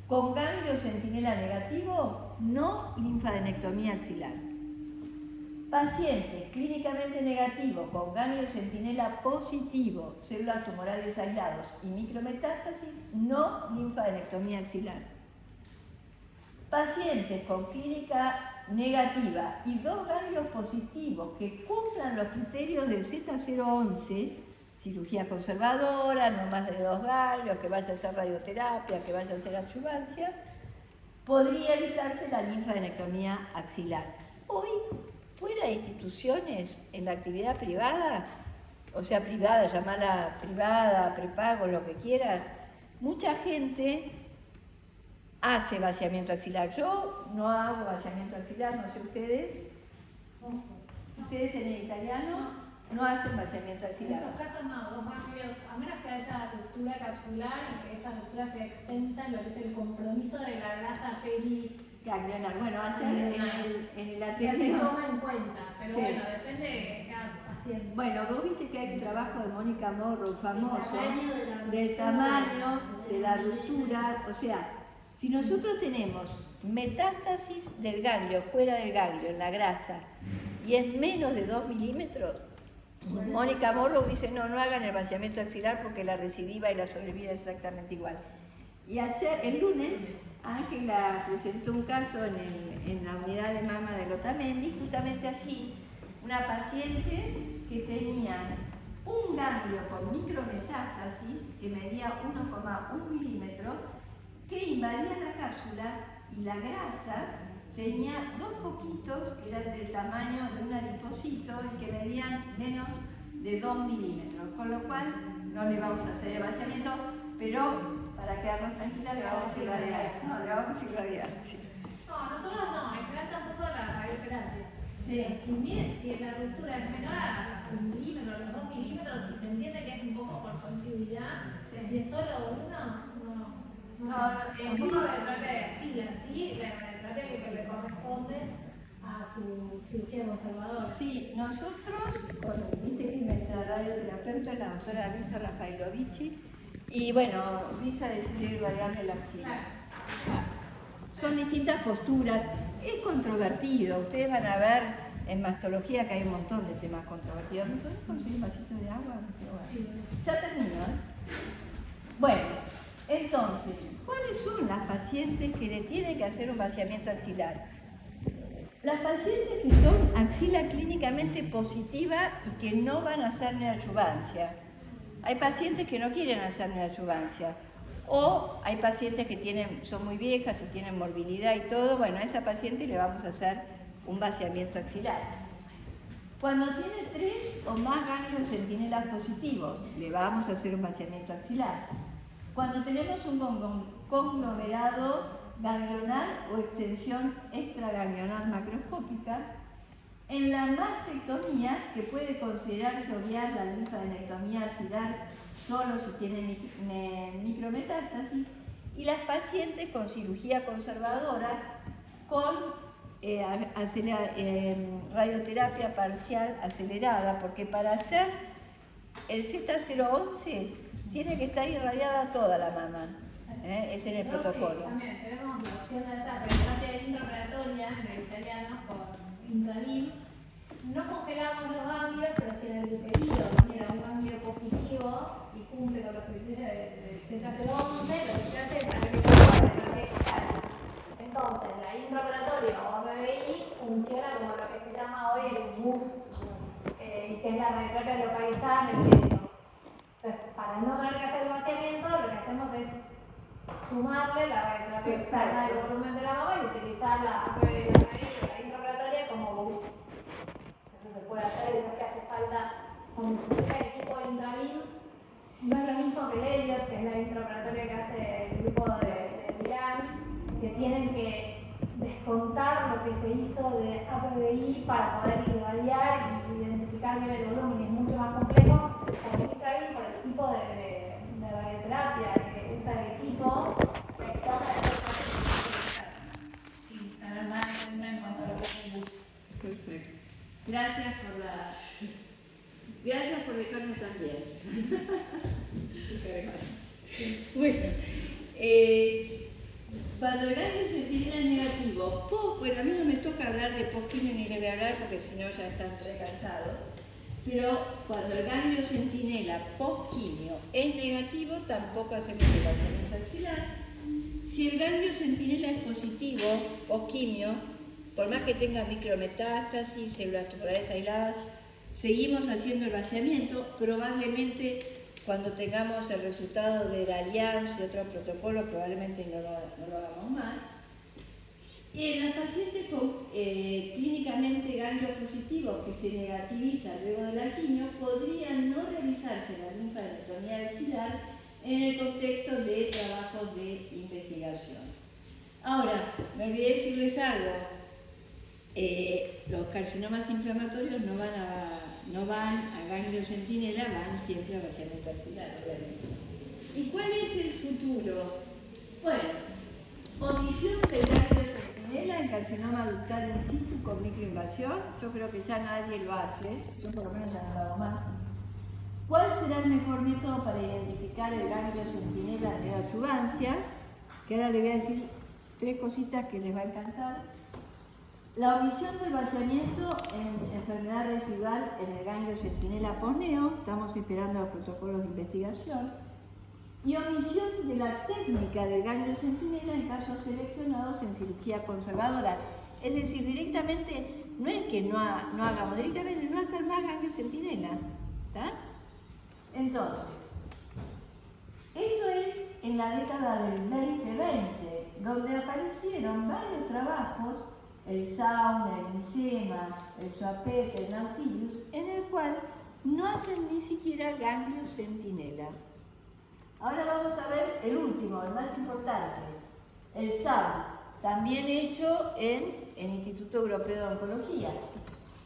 con ganglio centinela negativo, no linfadenectomía axilar. Paciente clínicamente negativo con ganglio centinela positivo, células tumorales aislados y micrometástasis, no linfadenectomía axilar. Pacientes con clínica negativa y 2 ganglios positivos que cumplan los criterios del Z011, cirugía conservadora, no más de 2 ganglios, que vaya a hacer radioterapia, que vaya a hacer adyuvancia, podría evitarse la linfadenectomía axilar. Hoy, fuera de instituciones, en la actividad privada, o sea, privada, llamarla privada, prepago, lo que quieras, mucha gente hace vaciamiento axilar. Yo no hago vaciamiento axilar, no sé ustedes. Ustedes en el italiano no hacen vaciamiento En axilar. estos casos no, los ganglios, a menos que haya ruptura capsular y que esa ruptura sea extensa en lo que es el compromiso de la grasa feliz. Ganglionar. Bueno, ayer en el Que se ateneo. toma en cuenta, pero Sí. bueno, depende de cada paciente. Bueno, vos viste que hay un trabajo de Mónica Morrow famoso del tamaño tamaño de la ruptura. O sea, si nosotros tenemos metástasis del ganglio, fuera del ganglio, en la grasa, y es menos de 2 milímetros, Mónica Morrow dice, no hagan el vaciamiento axilar porque la recidiva y la sobrevida es exactamente igual. Y ayer, el lunes, Ángela presentó un caso en la unidad de mama de Otamendi, justamente así, una paciente que tenía un ganglio con micrometástasis que medía 1,1 milímetro, que invadía la cápsula y la grasa tenía 2 foquitos que eran del tamaño de un adipocito y que medían menos de 2 milímetros, con lo cual no le vamos a hacer el vaciamiento, pero para quedarnos tranquilas le vamos a irradiar. No, le vamos a irradiar, sí. No, nosotros no, en general tampoco la radioterapia. Sí. Si la ruptura es menor a 1 milímetro, los 2 milímetros, si se entiende que es un poco por continuidad, si es solo uno, no. Tampoco radioterapia de axila, sí, la radioterapia que le corresponde a su cirugía conservadora. Sí, nosotros, bueno, viste que nuestra radioterapeuta es la doctora Luisa Rafailovici, y bueno, Luisa decidió irradiarle la axila. Son distintas posturas, es controvertido, ustedes van a ver en mastología que hay un montón de temas controvertidos. ¿Me podés conseguir un vasito de agua? Sí. Ya termino, Bueno, entonces, ¿cuáles son las pacientes que le tienen que hacer un vaciamiento axilar? Las pacientes que son axila clínicamente positiva y que no van a hacer neoadyuvancia. Hay pacientes que no quieren hacer neoadyuvancia. O hay pacientes que son muy viejas y tienen morbilidad y todo. Bueno, a esa paciente le vamos a hacer un vaciamiento axilar. Cuando tiene 3 o más ganglios centinelas positivos, le vamos a hacer un vaciamiento axilar. Cuando tenemos un conglomerado ganglionar o extensión extraganglionar macroscópica, en la mastectomía, que puede considerarse obviar la linfadenectomía axilar solo si tiene micrometástasis, y las pacientes con cirugía conservadora con radioterapia parcial acelerada, porque para hacer el Z011 tiene que estar irradiada toda la mama. Es en el protocolo. Sí, también tenemos la opción de esa radioterapia intraoperatoria en el italiano por Intravim. No congelamos los ganglios, pero si en el periodo tuviera un ganglio positivo y cumple con los criterios del Z011, lo que se hace es agregar la radioterapia externa. Entonces, la intraoperatoria o MBI funciona como lo que se llama hoy el BUS, que es la radioterapia localizada en el pecho. Entonces, para no tener que hacer el vaciamiento, lo que hacemos es sumarle la radioterapia externa del volumen de la mama y utilizar la MBI o la intraoperatoria como BUS. Eso se puede hacer, es lo que hace falta con el equipo de Intravim. No es lo mismo que el Elliot, que es la intraoperatoria que hace el grupo de Milán, que tienen que descontar lo que se hizo de APBI para poder irradiar y identificar bien el volumen, y es mucho más complejo con Intravim por el tipo de radioterapia que usa el equipo, que toma sin tener más en cuenta en cuanto a lo que es el bus. Perfecto. Gracias por la Gracias por dejarme también. Bueno, cuando el ganglio centinela es negativo, bueno, a mí no me toca hablar de posquimio ni le voy a hablar porque si no ya están re cansados, pero cuando el ganglio centinela posquimio es negativo, tampoco hacemos el vaciamiento axilar. Si el ganglio centinela es positivo, posquimio, por más que tenga micrometástasis, células tumorales aisladas, seguimos haciendo el vaciamiento. Probablemente cuando tengamos el resultado de la Allianz y otros protocolos, probablemente no lo hagamos más. Y en las pacientes con clínicamente ganglios positivos que se negativizan luego de la quimio, podrían no realizarse la linfadenectomía axilar en el contexto de trabajos de investigación. Ahora, me olvidé decirles algo. Los carcinomas inflamatorios no van a ganglio centinela, van siempre a vaciamiento axilar, obviamente. ¿Y cuál es el futuro? Bueno, omisión del ganglio centinela en carcinoma ductal in situ con microinvasión. Yo creo que ya nadie lo hace, yo por lo menos ya no lo hago más. ¿Cuál será el mejor método para identificar el ganglio centinela en neoadjuvancia? Que ahora le voy a decir 3 cositas que les va a encantar. La omisión del vaciamiento en enfermedad residual en el ganglio centinela posneo, estamos esperando los protocolos de investigación, y omisión de la técnica del ganglio centinela en casos seleccionados en cirugía conservadora. Es decir, directamente, no es que no hagamos, directamente no hacer más ganglio centinela. ¿Está? Entonces, eso es en la década del 2020, donde aparecieron varios trabajos, el Sauna, el Nicema, el Swapet, el Nautilus, en el cual no hacen ni siquiera ganglio centinela. Ahora vamos a ver el último, el más importante, el SAM, también hecho en el Instituto Europeo de Oncología.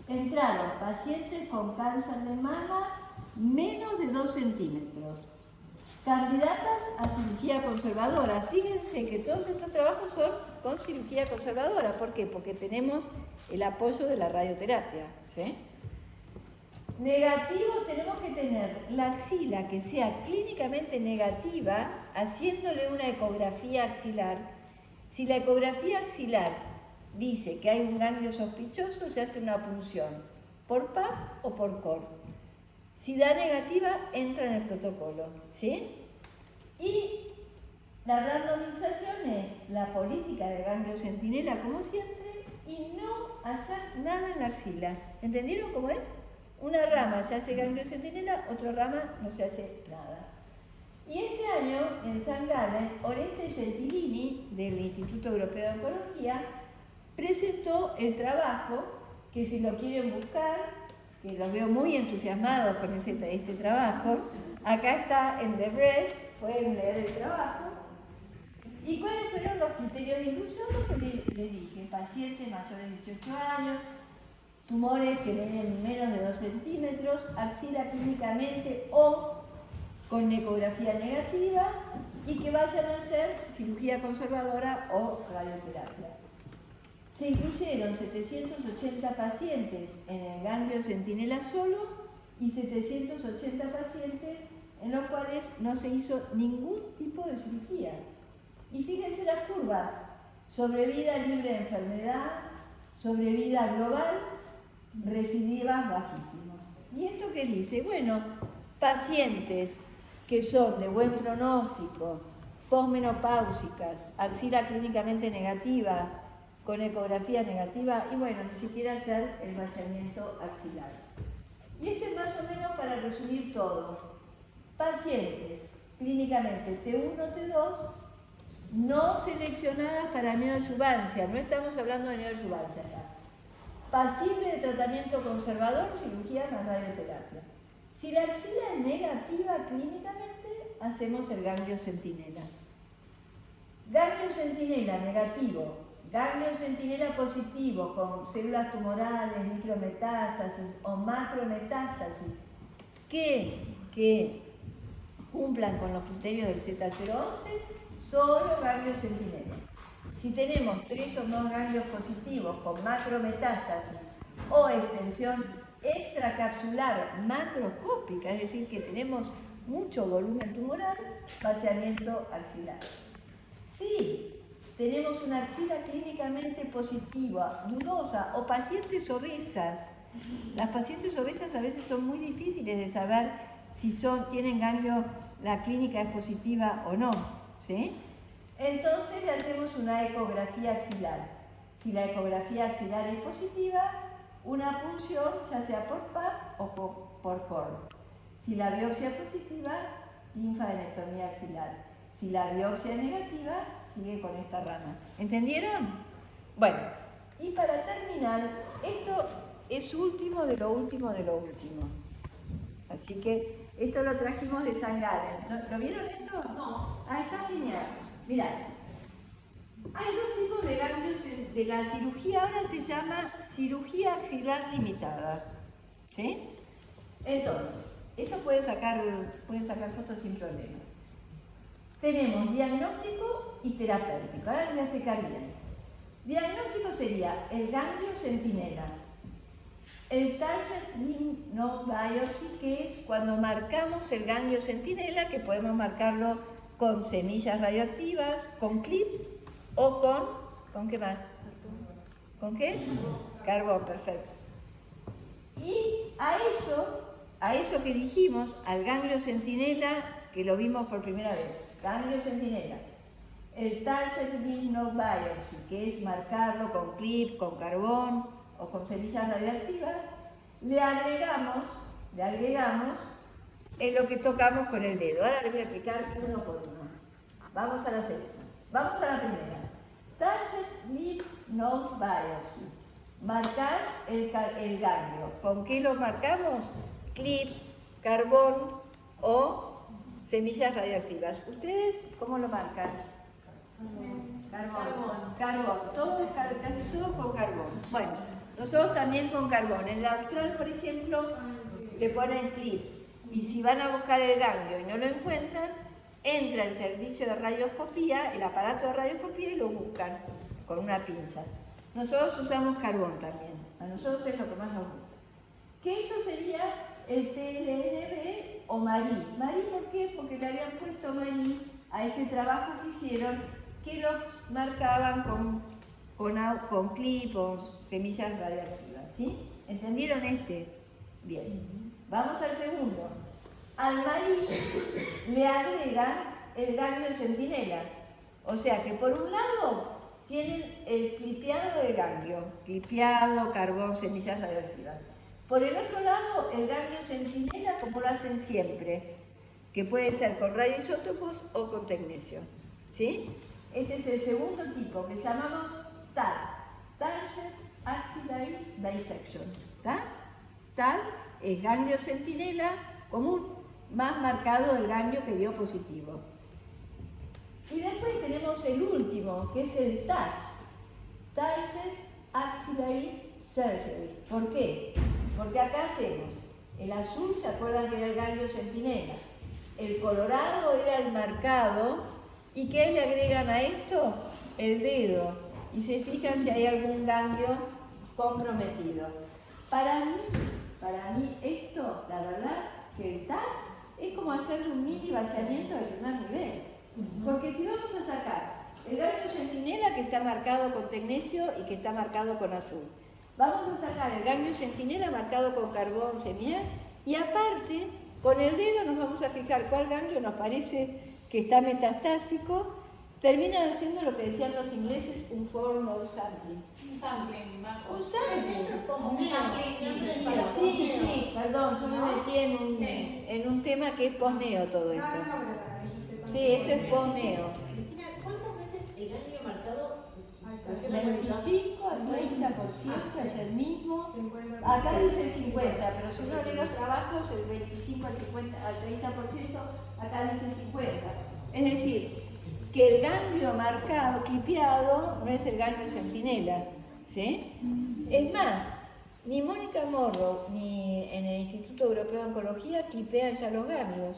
Entraron pacientes con cáncer de mama menos de 2 centímetros, candidatas a cirugía conservadora. Fíjense que todos estos trabajos son con cirugía conservadora. ¿Por qué? Porque tenemos el apoyo de la radioterapia, ¿sí? Negativo, tenemos que tener la axila que sea clínicamente negativa, haciéndole una ecografía axilar. Si la ecografía axilar dice que hay un ganglio sospechoso, se hace una punción por PAF o por COR. Si da negativa, entra en el protocolo, ¿sí? Y la randomización es la política del ganglio centinela, como siempre, y no hacer nada en la axila. ¿Entendieron cómo es? Una rama se hace ganglio centinela, otra rama no se hace nada. Y este año, en San Gallen, Oreste Gentilini, del Instituto Europeo de Oncología, presentó el trabajo, que si lo quieren buscar, que los veo muy entusiasmados con este trabajo, acá está en The Breast, pueden leer el trabajo. ¿Y cuáles fueron los criterios de inclusión? Lo que les dije, pacientes mayores de 18 años, tumores que miden menos de 2 centímetros, axila clínicamente o con ecografía negativa y que vayan a hacer cirugía conservadora o radioterapia. Se incluyeron 780 pacientes en el ganglio centinela solo y 780 pacientes en los cuales no se hizo ningún tipo de cirugía. Y fíjense las curvas, sobrevida libre de enfermedad, sobrevida global, recidivas bajísimos. ¿Y esto qué dice? Bueno, pacientes que son de buen pronóstico, posmenopáusicas, axila clínicamente negativa, con ecografía negativa, y bueno, ni siquiera hacer el vaciamiento axilar. Y esto es más o menos para resumir todo. Pacientes clínicamente T1, T2, no seleccionadas para neoadjuvancia, no estamos hablando de neoadjuvancia acá. Pasible de tratamiento conservador, cirugía más radioterapia. Si la axila es negativa clínicamente, hacemos el ganglio centinela. Ganglio centinela negativo, ganglio centinela positivo con células tumorales, micrometástasis o macrometástasis que cumplan con los criterios del Z011, solo ganglio centinela. Si tenemos 3 o más ganglios positivos con macrometástasis o extensión extracapsular macroscópica, es decir, que tenemos mucho volumen tumoral, vaciamiento axilar. Si tenemos una axila clínicamente positiva, dudosa, o pacientes obesas, las pacientes obesas a veces son muy difíciles de saber si tienen ganglio, la clínica es positiva o no, ¿sí? Entonces le hacemos una ecografía axilar. Si la ecografía axilar es positiva, una punción, ya sea por PAF o por CORN. Si la biopsia es positiva, linfadenectomía axilar. Si la biopsia es negativa, sigue con esta rama. ¿Entendieron? Bueno, y para terminar, esto es último de lo último de lo último. Así que esto lo trajimos de San Galen. ¿Lo vieron esto? No. Ah, está genial. Mirá, hay dos tipos de ganglios de la cirugía, ahora se llama cirugía axilar limitada. ¿Sí? Entonces, esto puede sacar fotos sin problema. Tenemos diagnóstico y terapéutico. Ahora les voy a explicar bien. Diagnóstico sería el ganglio centinela. El target lymph node biopsy, que es cuando marcamos el ganglio centinela, que podemos marcarlo con semillas radioactivas, con clip o ¿con qué más? ¿Con qué? Carbón, perfecto. Y a eso que dijimos, al ganglio centinela, que lo vimos por primera vez, ganglio centinela, el target lymph node biopsy, que es marcarlo con clip, con carbón o con semillas radioactivas, le agregamos lo que tocamos con el dedo. Ahora les voy a explicar uno por uno. Vamos a la segunda. Vamos a la primera. Target lymph node biopsy. Marcar el ganglio. ¿Con qué lo marcamos? Clip, carbón o semillas radioactivas. ¿Ustedes cómo lo marcan? Carbón. Casi todo con carbón. Bueno, nosotros también con carbón. En la Austral, por ejemplo, le ponen clip. Y si van a buscar el ganglio y no lo encuentran, entra el servicio de radioscopía, el aparato de radioscopía, y lo buscan con una pinza. Nosotros usamos carbón también. A nosotros es lo que más nos gusta. Que eso sería el TLNB o Marie. ¿Marie por qué? Porque le habían puesto Marie a ese trabajo que hicieron, que los marcaban con clip o semillas radioactivas. ¿Sí? ¿Entendieron este? Bien. Vamos al segundo. Al Marie le agregan el ganglio centinela. O sea que por un lado tienen el clipeado del ganglio, clipeado, carbón, semillas radioactivas. Por el otro lado, el ganglio centinela, como lo hacen siempre, que puede ser con radioisótopos o con tecnesio. ¿Sí? Este es el segundo tipo que llamamos TAD, Target Axillary Dissection. TAD es ganglio centinela común, más marcado del ganglio que dio positivo. Y después tenemos el último, que es el TAS, Target Axillary Surgery. ¿Por qué? Porque acá hacemos el azul, ¿se acuerdan que era el ganglio centinela? El colorado era el marcado. ¿Y qué le agregan a esto? El dedo. Y se fijan si hay algún ganglio comprometido. Para mí esto, la verdad, que el TAS es como hacerle un mini vaciamiento de primer nivel. Porque si vamos a sacar el ganglio centinela, que está marcado con tecnesio y que está marcado con azul, vamos a sacar el ganglio centinela marcado con carbón, semilla, y aparte, con el dedo nos vamos a fijar cuál ganglio nos parece que está metastásico. Terminan haciendo lo que decían los ingleses, un for-node sampling. Un sampling, Marco. Un sampling. Un sampling. Sí, perdón, yo me metí en un tema que es posneo todo esto. Sí, esto es posneo. Cristina, ¿cuántas veces el ganglio marcado? 25 al 30% es el mismo. Acá dice 50, pero si uno lee los trabajos, el 25 al 50 al 30%, acá dice 50. Es decir, que el ganglio marcado, clipeado, no es el ganglio centinela, ¿sí? Es más, ni Mónica Morrow ni en el Instituto Europeo de Oncología clipean ya los ganglios.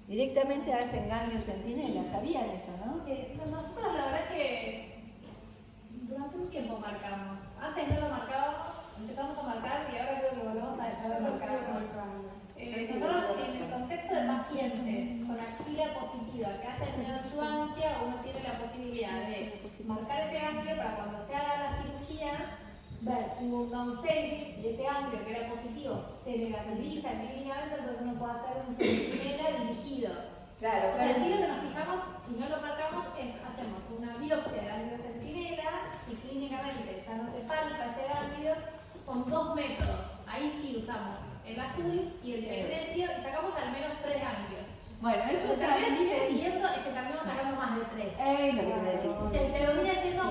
Directamente hacen ganglio centinela. ¿Sabían eso, no? Nosotros la verdad que durante un tiempo marcamos. Antes no lo marcábamos empezamos a marcar y ahora creo que volvemos a dejar de marcar. Nosotros en el contexto de pacientes con axila positiva que hacen neoadjuvancia, uno tiene la posibilidad de marcar ese ganglio para cuando se haga la cirugía, ver si un downstaging y ese ganglio que era positivo se negativiza clínicamente, entonces uno puede hacer un centinela dirigido. Claro, O sea, si lo que nos fijamos, si no lo marcamos, hacemos una biopsia de ganglio centinela, si clínicamente ya no se palpa ese ganglio, con dos métodos. Ahí sí usamos el azul y el de magnesio y sacamos al menos 3 ganglios. Bueno, eso Lo que termina también sucediendo es que terminamos sacando más de 3. es lo que te voy a decir. O sea, termina siendo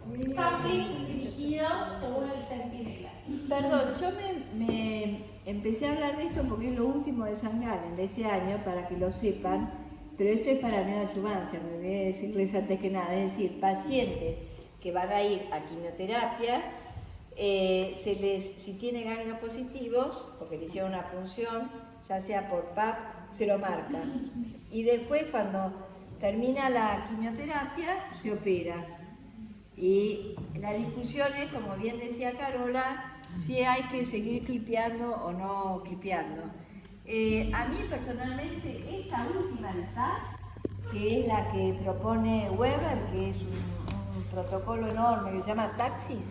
un sampling dirigido según el centinela. Perdón, yo me empecé a hablar de esto porque es lo último de St. Gallen de este año, para que lo sepan, pero esto es para neoadjuvancia, me voy a decirles antes que nada, es decir, pacientes que van a ir a quimioterapia, si tiene ganglios positivos, porque le hicieron una punción, ya sea por PAF, se lo marcan. Y después, cuando termina la quimioterapia, se opera. Y la discusión es, como bien decía Carola, si hay que seguir clipeando o no clipeando. A mí personalmente, esta última del TAS, que es la que propone Weber, que es un protocolo enorme que se llama Taxis,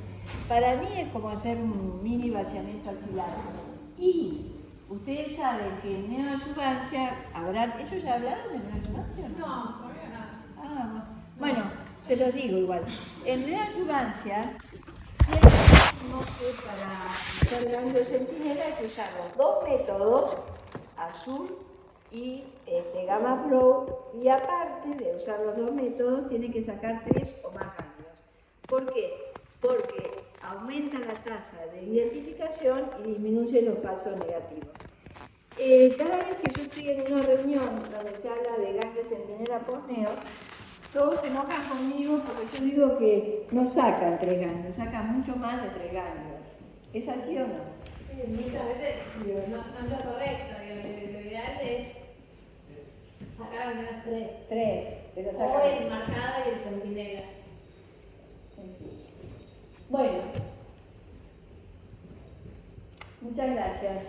para mí es como hacer un mini vaciamiento axilar. Y ustedes saben que en neoadjuvancia habrán... ¿Ellos ya hablaron de neoadjuvancia? No, todavía nada. Ah, bueno, se los digo igual. En neoadjuvancia siempre decimos que para hacer ganglio centinela hay que usar los dos métodos, azul y gamma flow, y aparte de usar los dos métodos, tiene que sacar 3 o más ganglios. ¿Por qué? Porque aumenta la tasa de identificación y disminuye los falsos negativos. Cada vez que yo estoy en una reunión donde se habla de ganglio centinela por neo, todos se enojan conmigo porque yo digo que no sacan 3 ganglios, sacan mucho más de 3 ganglios. ¿Es así o no? Muchas veces no es lo correcto, lo ideal es sacar al menos 3. 3, pero O sacan... el marcado y el centinela. Bueno, muchas gracias.